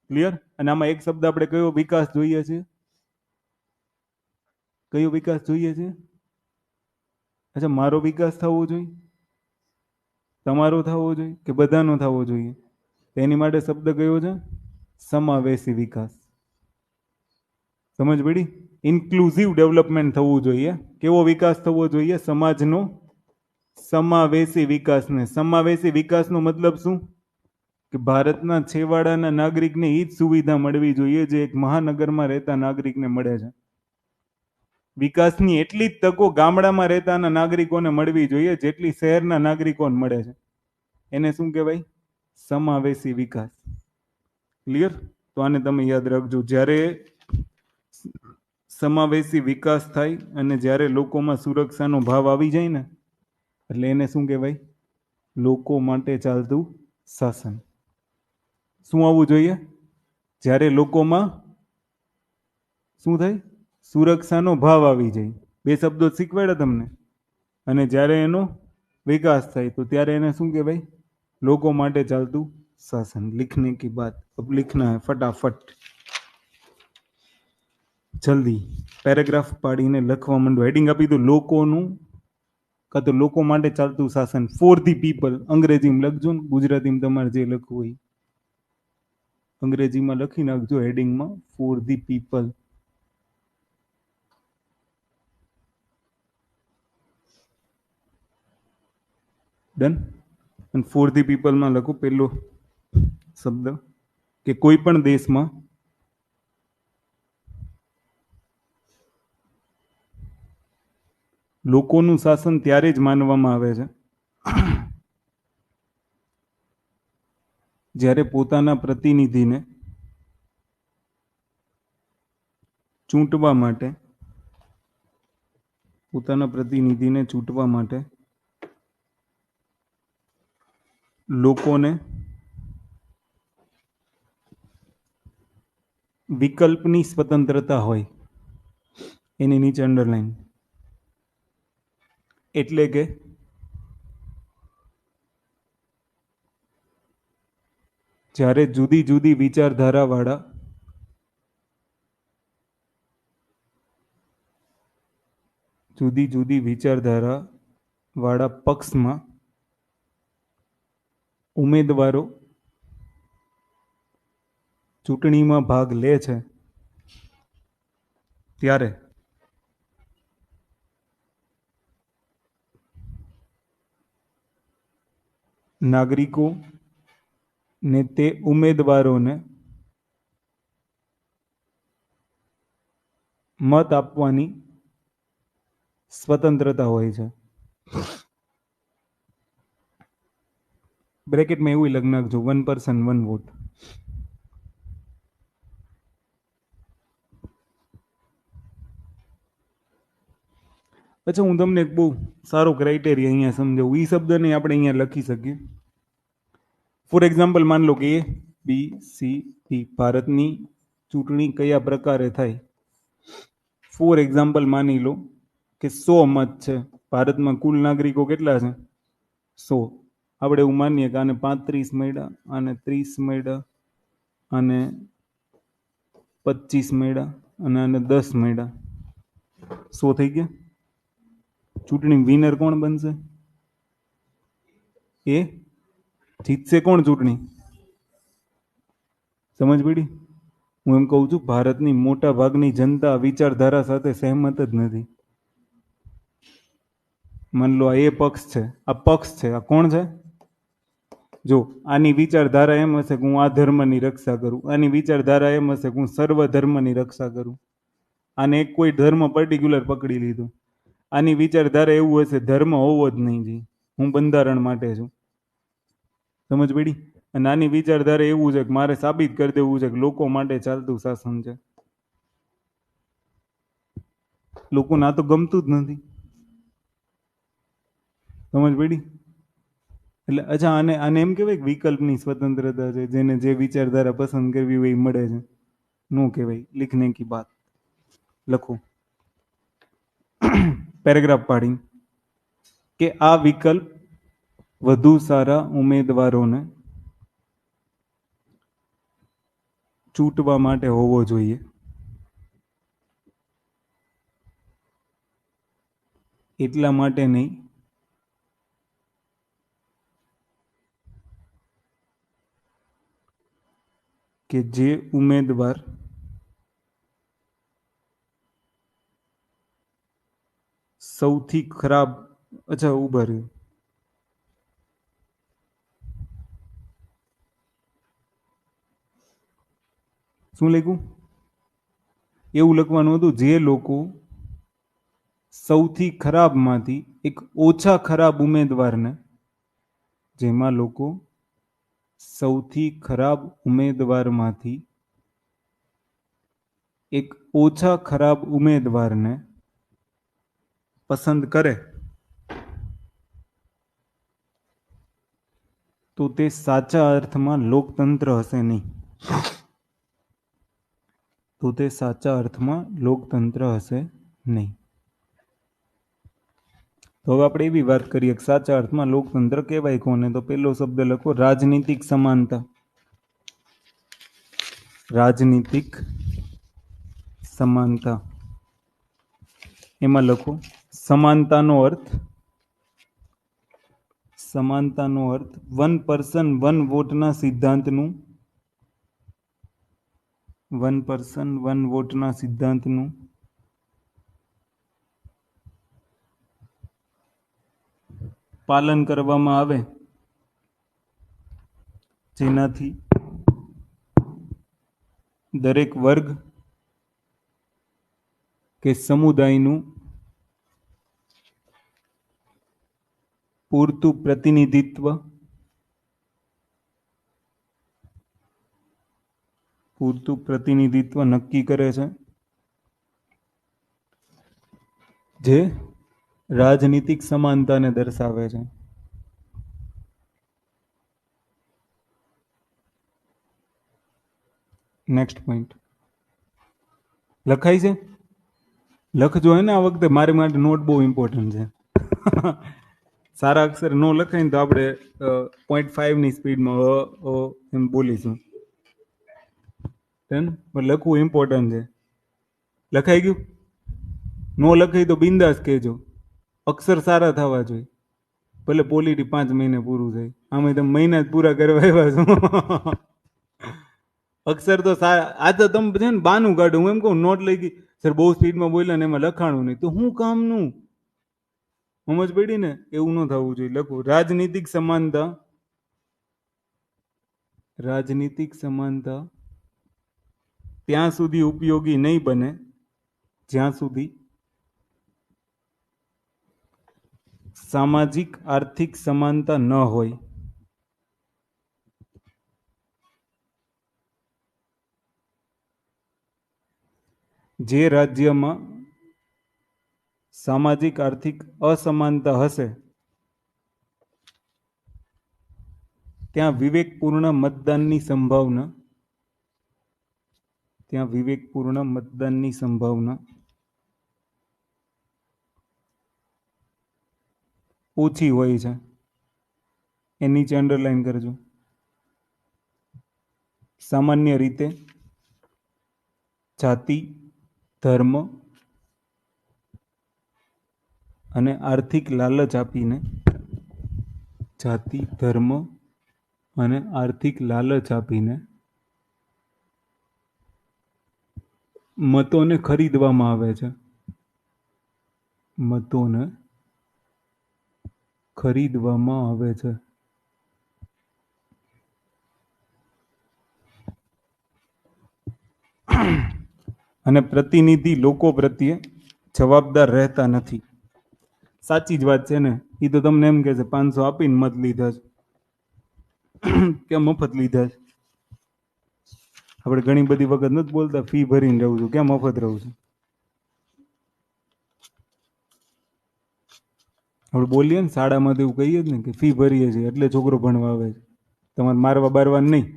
ક્લિયર? અને આમાં એક શબ્દ આપણે કયો વિકાસ જોઈએ છે? કયો વિકાસ જોઈએ છે? અચ્છા, મારો વિકાસ થવો જોઈએ, તમારો થવો જોઈએ, કે બધાનો થવો જોઈએ? એની માટે શબ્દ કયો છે? સમાવેશી વિકાસ. સમજ પડી? ઇન્ક્લુઝિવ ડેવલપમેન્ટ થવું જોઈએ. કેવો વિકાસ થવો જોઈએ? સમાજનો સમાવેશી વિકાસને. સમાવેશી વિકાસનો મતલબ શું? કે ભારતના છેવાડાના નાગરિકને એ જ સુવિધા મળવી જોઈએ જે એક મહાનગરમાં રહેતા નાગરિકને મળે છે. વિકાસની એટલી જ તકો ગામડામાં રહેતાના નાગરિકોને મળવી જોઈએ જેટલી શહેરના નાગરિકોને મળે છે. એને શું કહેવાય? સમાવેશી વિકાસ. ક્લિયર? તો આને તમે યાદ રાખજો. જ્યારે સમાવેશી વિકાસ થાય અને જ્યારે લોકોમાં સુરક્ષાનો ભાવ આવી જાય ને, એટલે એને શું કહેવાય? લોકો માટે ચાલતું શાસન. શું આવવું જોઈએ? જ્યારે લોકોમાં શું થાય? સુરક્ષાનો ભાવ આવી જાય. બે શબ્દો શીખવાડ્યા તમને. અને જ્યારે એનો વિકાસ થાય તો ત્યારે એને શું કહેવાય? લોકો માટે ચાલતું शासन. लिखने की बात अब लिखना है फटाफट, જલ્દી પેરેગ્રાફ પાડીને લખવા માંડો. હેડિંગ આપી દો લોકોનું, કાં તો લોકો માટે ચાલતું શાસન, ફોર ધી પીપલ. અંગ્રેજીમાં લખજો ને, ગુજરાતીમાં તમારે જે લખવું હોય અંગ્રેજીમાં લખી નાખજો હેડિંગમાં, ફોર ધી પીપલ. ડન. અને ફોર ધી પીપલમાં લખો પહેલો શબ્દ કે કોઈ પણ દેશમાં લોકોનું શાસન ત્યારે જ માનવામાં આવે છે જ્યારે પોતાના પ્રતિનિધિને ચૂંટવા માટે લોકોને વિકલ્પની સ્વતંત્રતા હોય. એની નીચે અંડરલાઈન. એટલે કે જ્યારે જુદી જુદી વિચારધારા વાળા પક્ષમાં ઉમેદવારો ચૂંટણીમાં ભાગ લે છે ત્યારે નાગરિકો ને તે ઉમેદવારોને મત આપવાની સ્વતંત્રતા હોય છે. બ્રેકેટમાં એવું લખી નાખજો, 1 person 1 vote. અચ્છા, હું તમને એક બહુ સારો ક્રાઇટેરિયા અહીંયા સમજાવું. એ શબ્દને આપણે અહીંયા લખી શકીએ. ફોર એક્ઝામ્પલ, માન લો કે એ બી સી ડી ભારતની ચૂંટણી કયા પ્રકારે થાય. ફોર એક્ઝામ્પલ માની લો કે 100 મત છે. ભારતમાં કુલ નાગરિકો કેટલા છે? 100. આપણે એવું માનીએ કે આને 35 મળ્યા, આને 30 મળ્યા, આને 25 મળ્યા અને આને 10 મળ્યા. 100 થઈ ગયા. ચૂંટણી વિનર કોણ બનશે? એ જીતશે. કોણ ચૂંટણી? સમજ પડી? હું એમ કહું છું, ભારતની મોટા ભાગની જનતા વિચારધારા સાથે સહેમત જ નથી. માન લો આ એ પક્ષ છે, આ પક્ષ છે, આ કોણ છે? જો આની વિચારધારા એમ હશે કે હું આ ધર્મની રક્ષા કરું, આની વિચારધારા એમ હશે કે હું સર્વ ધર્મની રક્ષા કરું. આને એક કોઈ ધર્મ પર્ટિક્યુલર પકડી લીધું. આની વિચારધારા એવું હશે ધર્મ હોવો જ નહીં જોઈએ, હું બંધારણ માટે છું. સમજ પડી? અને આની વિચારધારા એવું છે કે મારે સાબિત કરી દેવું છે કે લોકો માટે ચાલતું શાસન છે. લોકોને આ તો ગમતું જ નથી. સમજ પડી? એટલે અચ્છા, આને એમ કહેવાય કે વિકલ્પની સ્વતંત્રતા છે, જેને જે વિચારધારા પસંદ કરવી હોય એ મળે છે. નો કહેવાય. લિખને કી બાત. લખો પેરેગ્રાફ પાડી કે આ વિકલ્પ વધુ સારા ઉમેદવારોને ચૂંટવા માટે હોવો જોઈએ. એટલા માટે નહીં કે જે ઉમેદવાર સૌથી ખરાબ, અચ્છા ઉભા રહ્યો, શું લખ્યું? એવું લખવાનું હતું, જે લોકો સૌથી ખરાબમાંથી એક ઓછા ખરાબ ઉમેદવારને, જેમાં લોકો સૌથી ખરાબ ઉમેદવારમાંથી એક ઓછા ખરાબ ઉમેદવારને પસંદ કરે તો તે સાચા અર્થમાં લોકતંત્ર હશે નહીં. તો તે સાચા અર્થમાં લોકતંત્ર હશે નહીં. તો હવે આપણે એવી વાત કરીએ કે સાચા અર્થમાં લોકતંત્ર કહેવાય કોને? તો પહેલો શબ્દ લખો, રાજનીતિક સમાનતા. રાજનીતિક સમાનતા. એમાં લખો સમાનતાનો અર્થ, સમાનતાનો અર્થ વન પર્સન વન વોટના સિદ્ધાંતનું, વન પર્સન વન વોટના સિદ્ધાંતનું પાલન કરવામાં આવે, જેનાથી દરેક વર્ગ કે સમુદાયનું પૂરતું પ્રતિનિધિત્વ, પૂરતું પ્રતિનિધિત્વ નક્કી કરે છે, જે રાજનીતિક સમાનતાને દર્શાવે છે. નેક્સ્ટ પોઈન્ટ લખાય છે? લખજો હે ને આ વખતે, મારી માટે નોટ બહુ ઇમ્પોર્ટન્ટ છે. સારા અક્ષર ન લખાય ને તો આપણે 0.5ની સ્પીડમાં એમ બોલીશું. પણ લખવું ઇમ્પોર્ટન્ટ છે. લખાઈ ગયું? ન લખાય તો બિંદાસ કહેજો. અક્ષર સારા થવા જોઈએ. ભલે પોલિટી 5 મહિને પૂરું થાય, આમાં તમે મહિના જ પૂરા કરવા આવ્યા છો. અક્ષર તો સારા. આ તો તમે છે ને બાનું કાઢો. હું એમ કહું નોટ લઈ ગઈ સર, બહુ સ્પીડમાં બોલ્યા ને એમાં લખાણું નહીં, તો શું કામનું? સમજ પડી ને? એવું ન થવું જોઈએ. લખો રાજનીતિક સમાનતા, રાજનીતિક સમાનતા ત્યાં સુધી ઉપયોગી નહીં બને જ્યાં સુધી સામાજિક આર્થિક સમાનતા ન હોય. જે રાજ્યમાં સામાજિક આર્થિક અસમાનતા હશે ત્યાં વિવેકપૂર્ણ મતદાનની સંભાવના, ત્યાં વિવેકપૂર્ણ મતદાનની સંભાવના ઓછી હોય છે. એ નીચે અંડરલાઈન કરજો. સામાન્ય રીતે જાતિ, ધર્મ અને આર્થિક લાલચ આપીને, જાતિ, ધર્મ અને આર્થિક લાલચ આપીને મતોને ખરીદવામાં આવે છે. મતોને ખરીદવામાં આવે છે. અને પ્રતિનિધિ લોકો પ્રત્યે જવાબદાર રહેતા નથી. સાચી જ વાત છે ને? એ તો તમને એમ કે છે 500 આપીને મત લીધા છે, ક્યાં મફત લીધા છે. આપણે ઘણી બધી વખત નથી બોલતા ફી ભરીને રહું છું, ક્યાં મફત રહું છું. આપણે બોલીએ ને શાળામાં તો એવું કહીએ જ ને કે ફી ભરીએ છીએ એટલે છોકરો ભણવા આવે છે. તમારે મારવા બારવા નહીં,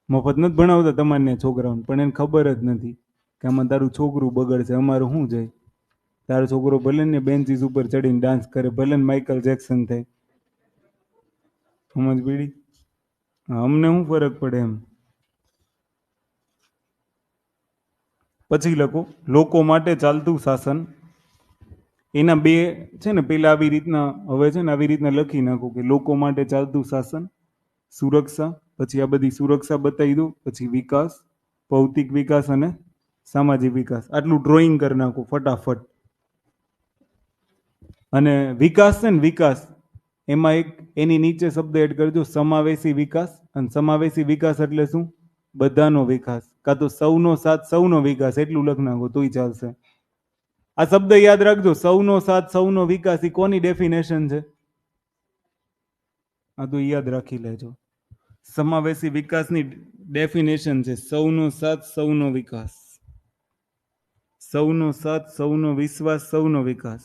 મફત નથી ભણાવતા તમારને છોકરાઓને, પણ એને ખબર જ નથી કે આમાં તારું છોકરું બગડશે, અમારું શું જાય. તારો છોકરો ભલે ને બેન્ચીસ ઉપર ચડીને ડાન્સ કરે, ભલે ને માઇકલ જેક્સન થાય. સમજ પડી? અમને શું ફરક પડે એમ. પછી લખો લોકો માટે ચાલતું શાસન. એના બે છે ને, પેલા આવી રીતના, હવે છે ને આવી રીતના લખી નાખો કે લોકો માટે ચાલતું શાસન, સુરક્ષા, પછી આ બધી સુરક્ષા બતાવી દો, પછી વિકાસ, ભૌતિક વિકાસ અને સામાજિક વિકાસ. આટલું ડ્રોઈંગ કરી નાખો ફટાફટ. અને વિકાસ છે ને, વિકાસ એમાં એક એની નીચે શબ્દ એડ કરજો સમાવેશી વિકાસ. અને સમાવેશી વિકાસ એટલે શું? બધાનો વિકાસ, કાં તો સૌનો સાથ સૌનો વિકાસ, એટલું લખ નાખો તોય ચાલશે. આ શબ્દ યાદ રાખજો, સૌનો સાથ સૌનો વિકાસ, એ કોની ડેફિનેશન છે? આ તો યાદ રાખી લેજો. સમાવેશી વિકાસની ડેફિનેશન છે સૌનો સાથ સૌનો વિકાસ, સૌનો સાથ સૌનો વિશ્વાસ સૌનો વિકાસ.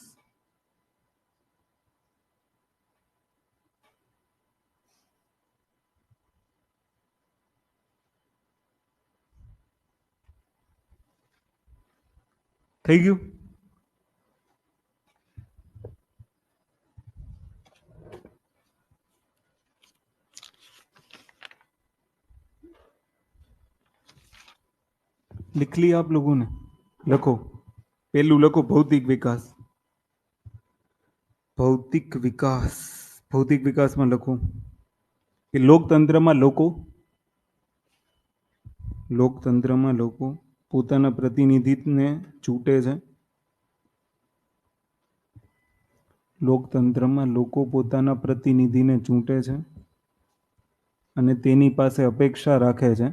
થઈ ગયું? लिख लिया आप लोगों ने? लखो, पहलू लखो भौतिक विकास. भौतिक विकास, भौतिक विकास में लखो कि લોકતંત્રમાં લોકો, લોકતંત્રમાં લોકો પોતાના પ્રતિનિધિને ચૂંટે છે. લોકતંત્રમાં લોકો પોતાના પ્રતિનિધિને ચૂંટે છે અને તેની પાસે અપેક્ષા રાખે છે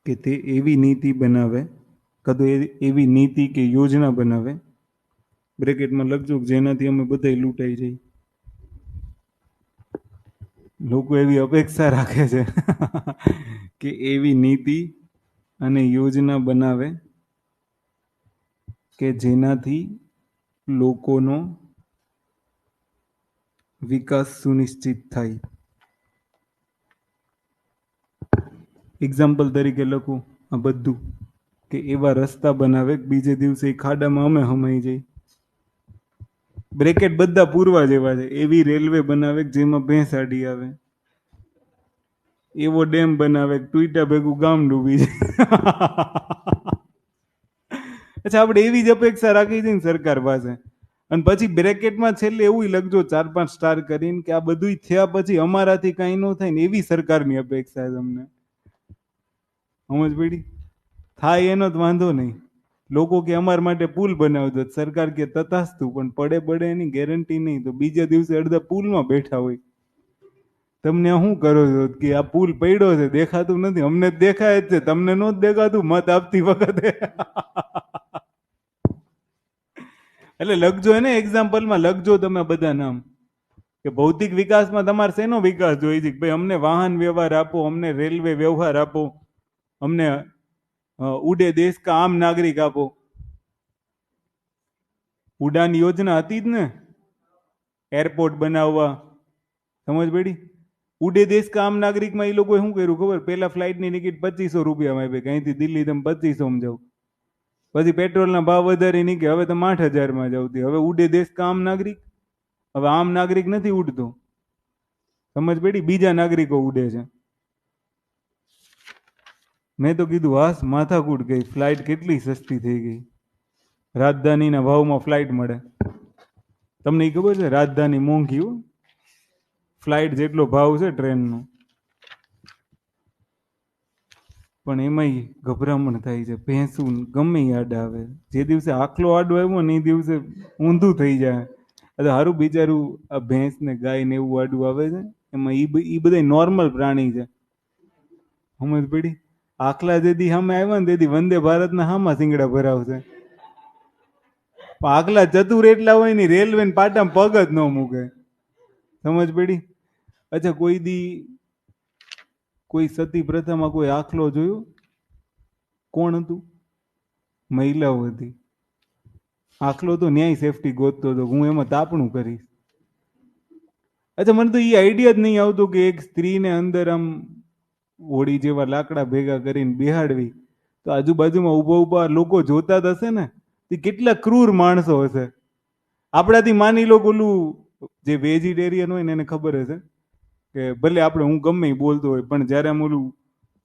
કે તે એવી નીતિ બનાવે, કાં તો એવી નીતિ કે યોજના બનાવે, બ્રેકેટમાં લખજો જેનાથી અમે બધા લૂંટાઈ જઈએ. લોકો એવી અપેક્ષા રાખે છે કે એવી નીતિ અને યોજના બનાવે કે જેનાથી લોકોનો વિકાસ સુનિશ્ચિત થાય. એક્ઝામ્પલ તરીકે લખું આ બધું કે એવા રસ્તા બનાવે બીજે દિવસે ખાડામાં અમે હમાઈ જઈ. બ્રેકેટ બધા પૂરવા જેવા છે. એવી રેલવે બનાવે જેમાં ભેંસ આડી આવે, એવો ડેમ બનાવે ટૂટા ભેગું ગામ ડૂબી જાય. અચ્છા, આપણે એવી જ અપેક્ષા રાખી છે ને સરકાર પાસે. અને પછી બ્રેકેટમાં છેલ્લે એવું લખજો 4-5 સ્ટાર કરીને કે આ બધું થયા પછી અમારાથી કઈ ન થાય ને એવી સરકારની અપેક્ષા છે તમને. સમજ પડી? થાય એનો જ વાંધો નહીં. લોકો કે અમારા માટે પુલ બનાવજો, સરકાર કે તથાસ્તુ, પણ પડે પડે એની ગેરંટી નહીં. તો બીજા દિવસે અડધા પુલમાં બેઠા હોય. તમને શું કરો છો કે આ પુલ પડ્યો છે દેખાતું નથી? અમને જ દેખાય જ છે, તમને નો જ દેખાતું મત આપતી વખતે. એટલે લખજો એને એક્ઝામ્પલમાં લખજો તમે બધા નામ કે ભૌતિક વિકાસમાં તમારે શેનો વિકાસ જોઈએ છે? ભાઈ અમને વાહન વ્યવહાર આપો, અમને રેલવે વ્યવહાર આપો, અમને ઉડે દેશ કા આમ નાગરિક આપો. ઉડાન યોજના હતી જ ને, એરપોર્ટ બનાવવા. સમજ પડી? ઉડે દેશ કા આમ નાગરિકમાં એ લોકોએ શું કર્યું ખબર? પહેલા ફ્લાઇટની ટિકિટ 2500 આપી, અહીંથી દિલ્હી તમે 2500 જાઓ. પછી પેટ્રોલના ભાવ વધારી નીકળે, હવે તમે 8000 જાવતી. હવે ઉડે દેશ કા આમ નાગરિક. હવે આમ નાગરિક નથી ઉડતો. સમજ પડી? બીજા નાગરિકો ઉડે છે. મેં તો કીધું હાસ માથાકૂટ ગઈ, ફ્લાઇટ કેટલી સસ્તી થઈ ગઈ. રાજધાનીના ભાવમાં ફ્લાઇટ મળે. તમને એ ખબર છે? રાજધાની મોંઘી, ફ્લાઇટ જેટલો ભાવ છે ટ્રેનનો. પણ એમાંય ગભરામણ થાય છે. ભેંસું ગમે યાદ આવે, જે દિવસે આખલો આડો આવ્યો ને એ દિવસે ઊંધું થઈ જાય. સારું બિચારું આ ભેંસ ને ગાય ને એવું આડું આવે છે, એમાં એ બધા નોર્મલ પ્રાણી છે. સમજ પડી? આખલા જેદી સામે આવ્યા ને તેથી વંદે ભારતના હામાં સિંગડા ભરાવશે. આખલા ચતુર એટલા હોય ને રેલવે ને પાટામાં પગ જ ન મૂકે. સમજ પડી? અચ્છા, કોઈ સતી પ્રથામાં કોઈ આખલો જોયો? કોણ હતું? મહિલાઓ હતી. આખલો તો ન્યાય સેફટી ગોતતો હતો, હું એમાં તાપણું કરીશ. અચ્છા, મને તો એ આઈડિયા જ નહીં આવતો કે એક સ્ત્રીને અંદર આમ હોડી જેવા લાકડા ભેગા કરીને બેહાડવી, તો આજુબાજુમાં ઉભા ઉભા લોકો જોતા જ હશે ને. તે કેટલા ક્રૂર માણસો હશે. આપણાથી માની લો ઓલું જે વેજીટેરિયન હોય ને એને ખબર હશે કે ભલે આપણે હું ગમે બોલતો હોય, પણ જયારે આમ ઓલું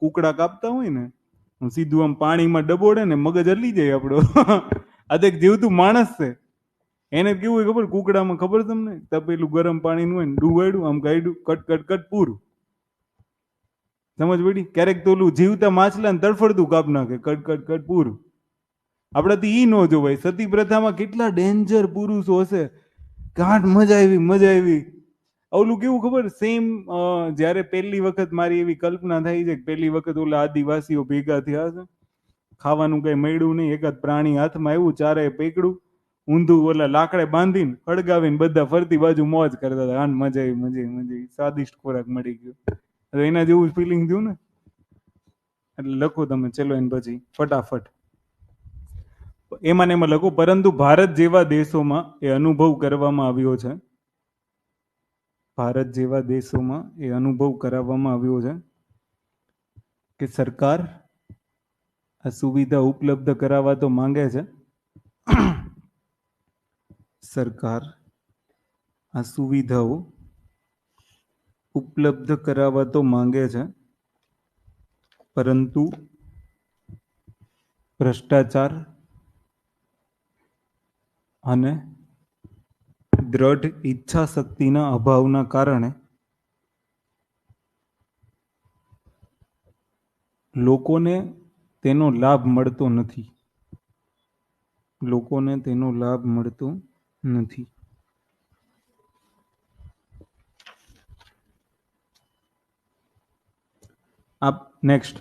કુકડા કાપતા હોય ને હું સીધું આમ પાણીમાં ડબોડે ને મગજ હલી જાય આપણો. આ તો એક જીવતું માણસ છે. એને કેવું હોય ખબર, કુકડામાં ખબર તમને, તપેલું ગરમ પાણીનું હોય ને ડુબાડ્યું આમ ગાડ્યું કટ કટ કટ પૂરું. સમજ પડી? ક્યારેક તો ઓલું જીવતા માછલાને તડફડતું કાપ નાખે, કટ કટ કટ પૂરું. આપણાથી ઈ ન જોવાય. સતી પ્રથામાં કેટલા ડેન્જર પુરુષો હશે. ગાંઠ મજા આવી મજા આવી. ઓલું કેવું ખબર, સેમ જ્યારે પહેલી વખત મારી એવી કલ્પના થઈ છે કે પહેલી વખત ઓલા આદિવાસીઓ ભેગા થયા છે, ખાવાનું કઈ મળ્યું નહીં, એકાદ પ્રાણી હાથમાં આવ્યું, ચારે પેકડું ઊંધું ઓલા લાકડે બાંધીને હળગાવીને બધા ફરતી બાજુ મોજ કરતા હતા. આન મજા આવી મજા આવી મજા આવી, સ્વાદિષ્ટ ખોરાક મળી ગયો. તો એના જેવું ફિલિંગ થયું ને. એટલે લખો તમે, ચલો એને પછી ફટાફટ એમાં ને એમાં લખો. પરંતુ ભારત જેવા દેશોમાં એ અનુભવ કરવામાં આવ્યો છે, ભારત જેવા દેશોમાં એ અનુભવ કરાવવામાં આવ્યો છે કે સરકાર આ સુવિધા ઉપલબ્ધ કરાવવા તો માંગે છે, સરકાર આ સુવિધાઓ ઉપલબ્ધ કરાવવા તો માંગે છે, પરંતુ ભ્રષ્ટાચાર અને દ્રઢ ઈચ્છા શક્તિના અભાવના કારણે લોકોને તેનો લાભ મળતો નથી, લોકોને તેનો લાભ મળતો નથી. નેક્સ્ટ,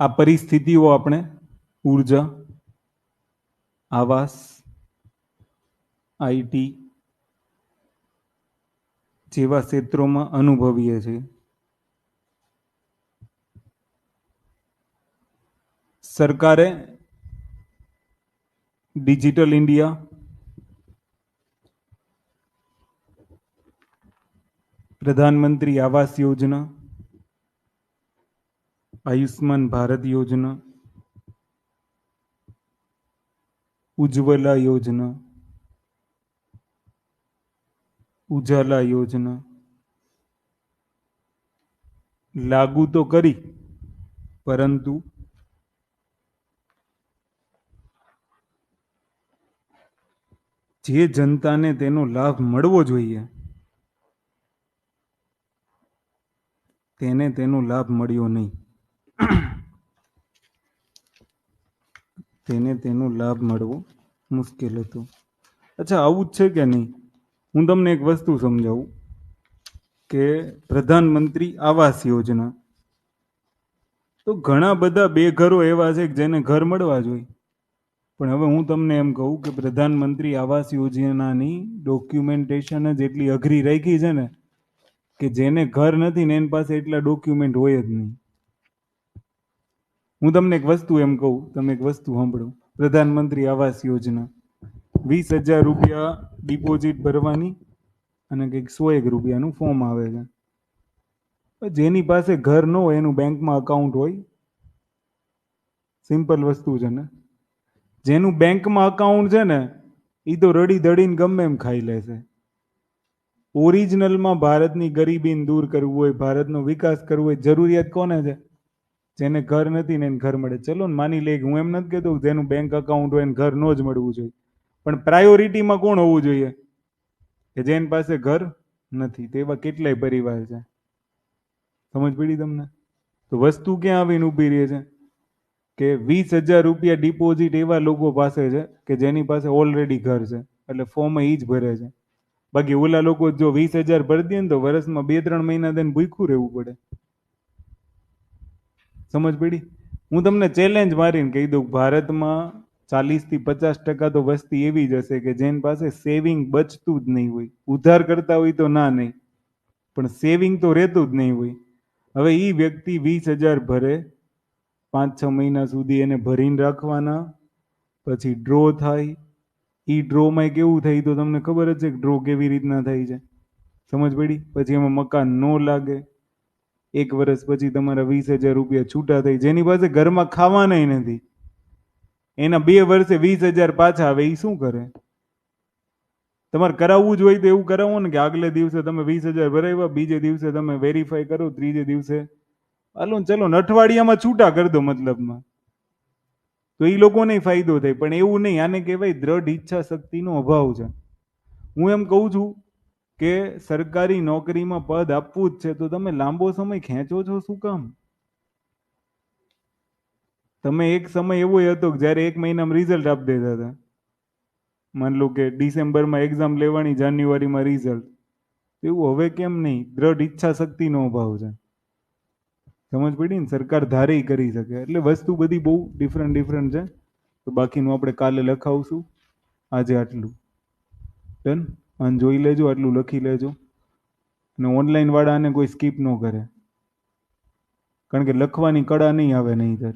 આ પરિસ્થિતિઓ આપણે ઉર્જા, આવાસ, આઈટી જેવા ક્ષેત્રોમાં અનુભવીએ છીએ. સરકારે ડિજિટલ ઇન્ડિયા, પ્રધાનમંત્રી આવાસ યોજના, આયુષ્માન ભારત યોજના, ઉજ્જવલા યોજના, ઉજાલા યોજના લાગુ તો કરી, પરંતુ જે જનતાને તેનો લાભ મળવો જોઈએ તેને તેનો લાભ મળ્યો નહીં, તેને તેનો લાભ મળવો મુશ્કેલ હતો. અચ્છા, આવું જ છે કે નહીં? હું તમને એક વસ્તુ સમજાવું કે પ્રધાનમંત્રી આવાસ યોજના, તો ઘણા બધા બેઘરો એવા છે કે જેને ઘર મળવા જોઈએ. પણ હવે હું તમને એમ કહું કે પ્રધાનમંત્રી આવાસ યોજનાની ડોક્યુમેન્ટેશન જ એટલી અઘરી રાખી છે ને કે જેને ઘર નથી ને એની પાસે એટલા ડોક્યુમેન્ટ હોય જ નહીં. હું તમને એક વસ્તુ એમ કહું, તમે એક વસ્તુ સાંભળો. પ્રધાનમંત્રી આવાસ યોજના 20,000 રૂપિયા ડિપોઝિટ ભરવાની અને કંઈક 101 રૂપિયાનું ફોર્મ આવે છે. જેની પાસે ઘર ન હોય એનું બેંકમાં અકાઉન્ટ હોય, સિમ્પલ વસ્તુ છે ને. જેનું બેંકમાં અકાઉન્ટ છે ને એ તો રડી દડીને ગમે એમ ખાઈ લેશે. ઓરિજિનલમાં ભારતની ગરીબીને દૂર કરવું હોય, ભારતનો વિકાસ કરવો હોય, જરૂરિયાત કોને છે? જેને ઘર નથી ને એને ઘર મળે. ચલો ને માની લે, હું એમ નથી કહેતો જેનું બેંક અકાઉન્ટ હોય એને ઘર ન જ મળવું જોઈએ, પણ પ્રાયોરિટીમાં કોણ હોવું જોઈએ? કે જેની પાસે ઘર નથી. તેવા કેટલાય પરિવાર છે. સમજ પડી તમને? તો વસ્તુ ક્યાં આવીને ઊભી રહે છે કે 20,000 રૂપિયા ડિપોઝિટ એવા લોકો પાસે છે કે જેની પાસે ઓલરેડી ઘર છે, એટલે ફોર્મ એ જ ભરે છે. બાકી ઓલા લોકો જો 20,000 ભરી દે ને તો વર્ષમાં 2-3 મહિના તેને ભૂખ્યું રહેવું પડે. સમજ પડી? હું તમને ચેલેન્જ મારીને કહી દઉં, ભારતમાં 40-50% તો વસ્તી એવી જ હશે કે જેની પાસે સેવિંગ બચતું જ નહીં હોય. ઉધાર કરતા હોય તો ના નહીં, પણ સેવિંગ તો રહેતું જ નહીં હોય. હવે એ વ્યક્તિ 20,000 ભરે, 5-6 મહિના સુધી એને ભરીને રાખવાના, પછી ડ્રો થાય. એ ડ્રોમાં કેવું થાય તો તમને ખબર જ છે કે ડ્રો કેવી રીતના થાય છે. સમજ પડી? પછી એમાં મકાન ન લાગે. 1 વર્ષ પછી તમારા 20,000 રૂપિયા છૂટા થઈ. જેની પાસે ઘરમાં ખાવાના નથી એના 2 વર્ષે 20,000 પાછા આવે. એ શું કરે? તમારે કરાવવું જ હોય તો એવું કરાવો ને કે આગલે દિવસે તમે 20,000 ભરાવ્યા, બીજે દિવસે તમે વેરીફાઈ કરો, ત્રીજે દિવસે હાલો ને ચલો ને અઠવાડિયામાં છૂટા કરી દો મતલબમાં, તો એ લોકોને ફાયદો થાય. પણ એવું નહીં, આને કહેવાય દ્રઢ ઈચ્છા શક્તિનો અભાવ છે. હું એમ કહું છું કે સરકારી નોકરીમાં પદ આપવું જ છે તો તમે લાંબો સમય ખેંચો છો શું કામ? તમે એક સમય એવો હતો કે જ્યારે એક મહિનામાં રિઝલ્ટ આપી દેતા હતા. માન લો કે ડિસેમ્બરમાં એક્ઝામ લેવાની, જાન્યુઆરીમાં રિઝલ્ટ. એવું હવે કેમ નહીં? દ્રઢ ઈચ્છા શક્તિનો અભાવ છે. સમજ પડી ને? સરકાર ધારે કરી શકે. એટલે વસ્તુ બધી બહુ ડિફરન્ટ ડિફરન્ટ છે. તો બાકીનું આપણે કાલે લખાવશું. આજે આટલું ડન. અને જોઈ લેજો, આટલું લખી લેજો. અને ઓનલાઈન વાળાને કોઈ સ્કીપ ન કરે, કારણ કે લખવાની કળા નહીં આવે નહીંતર.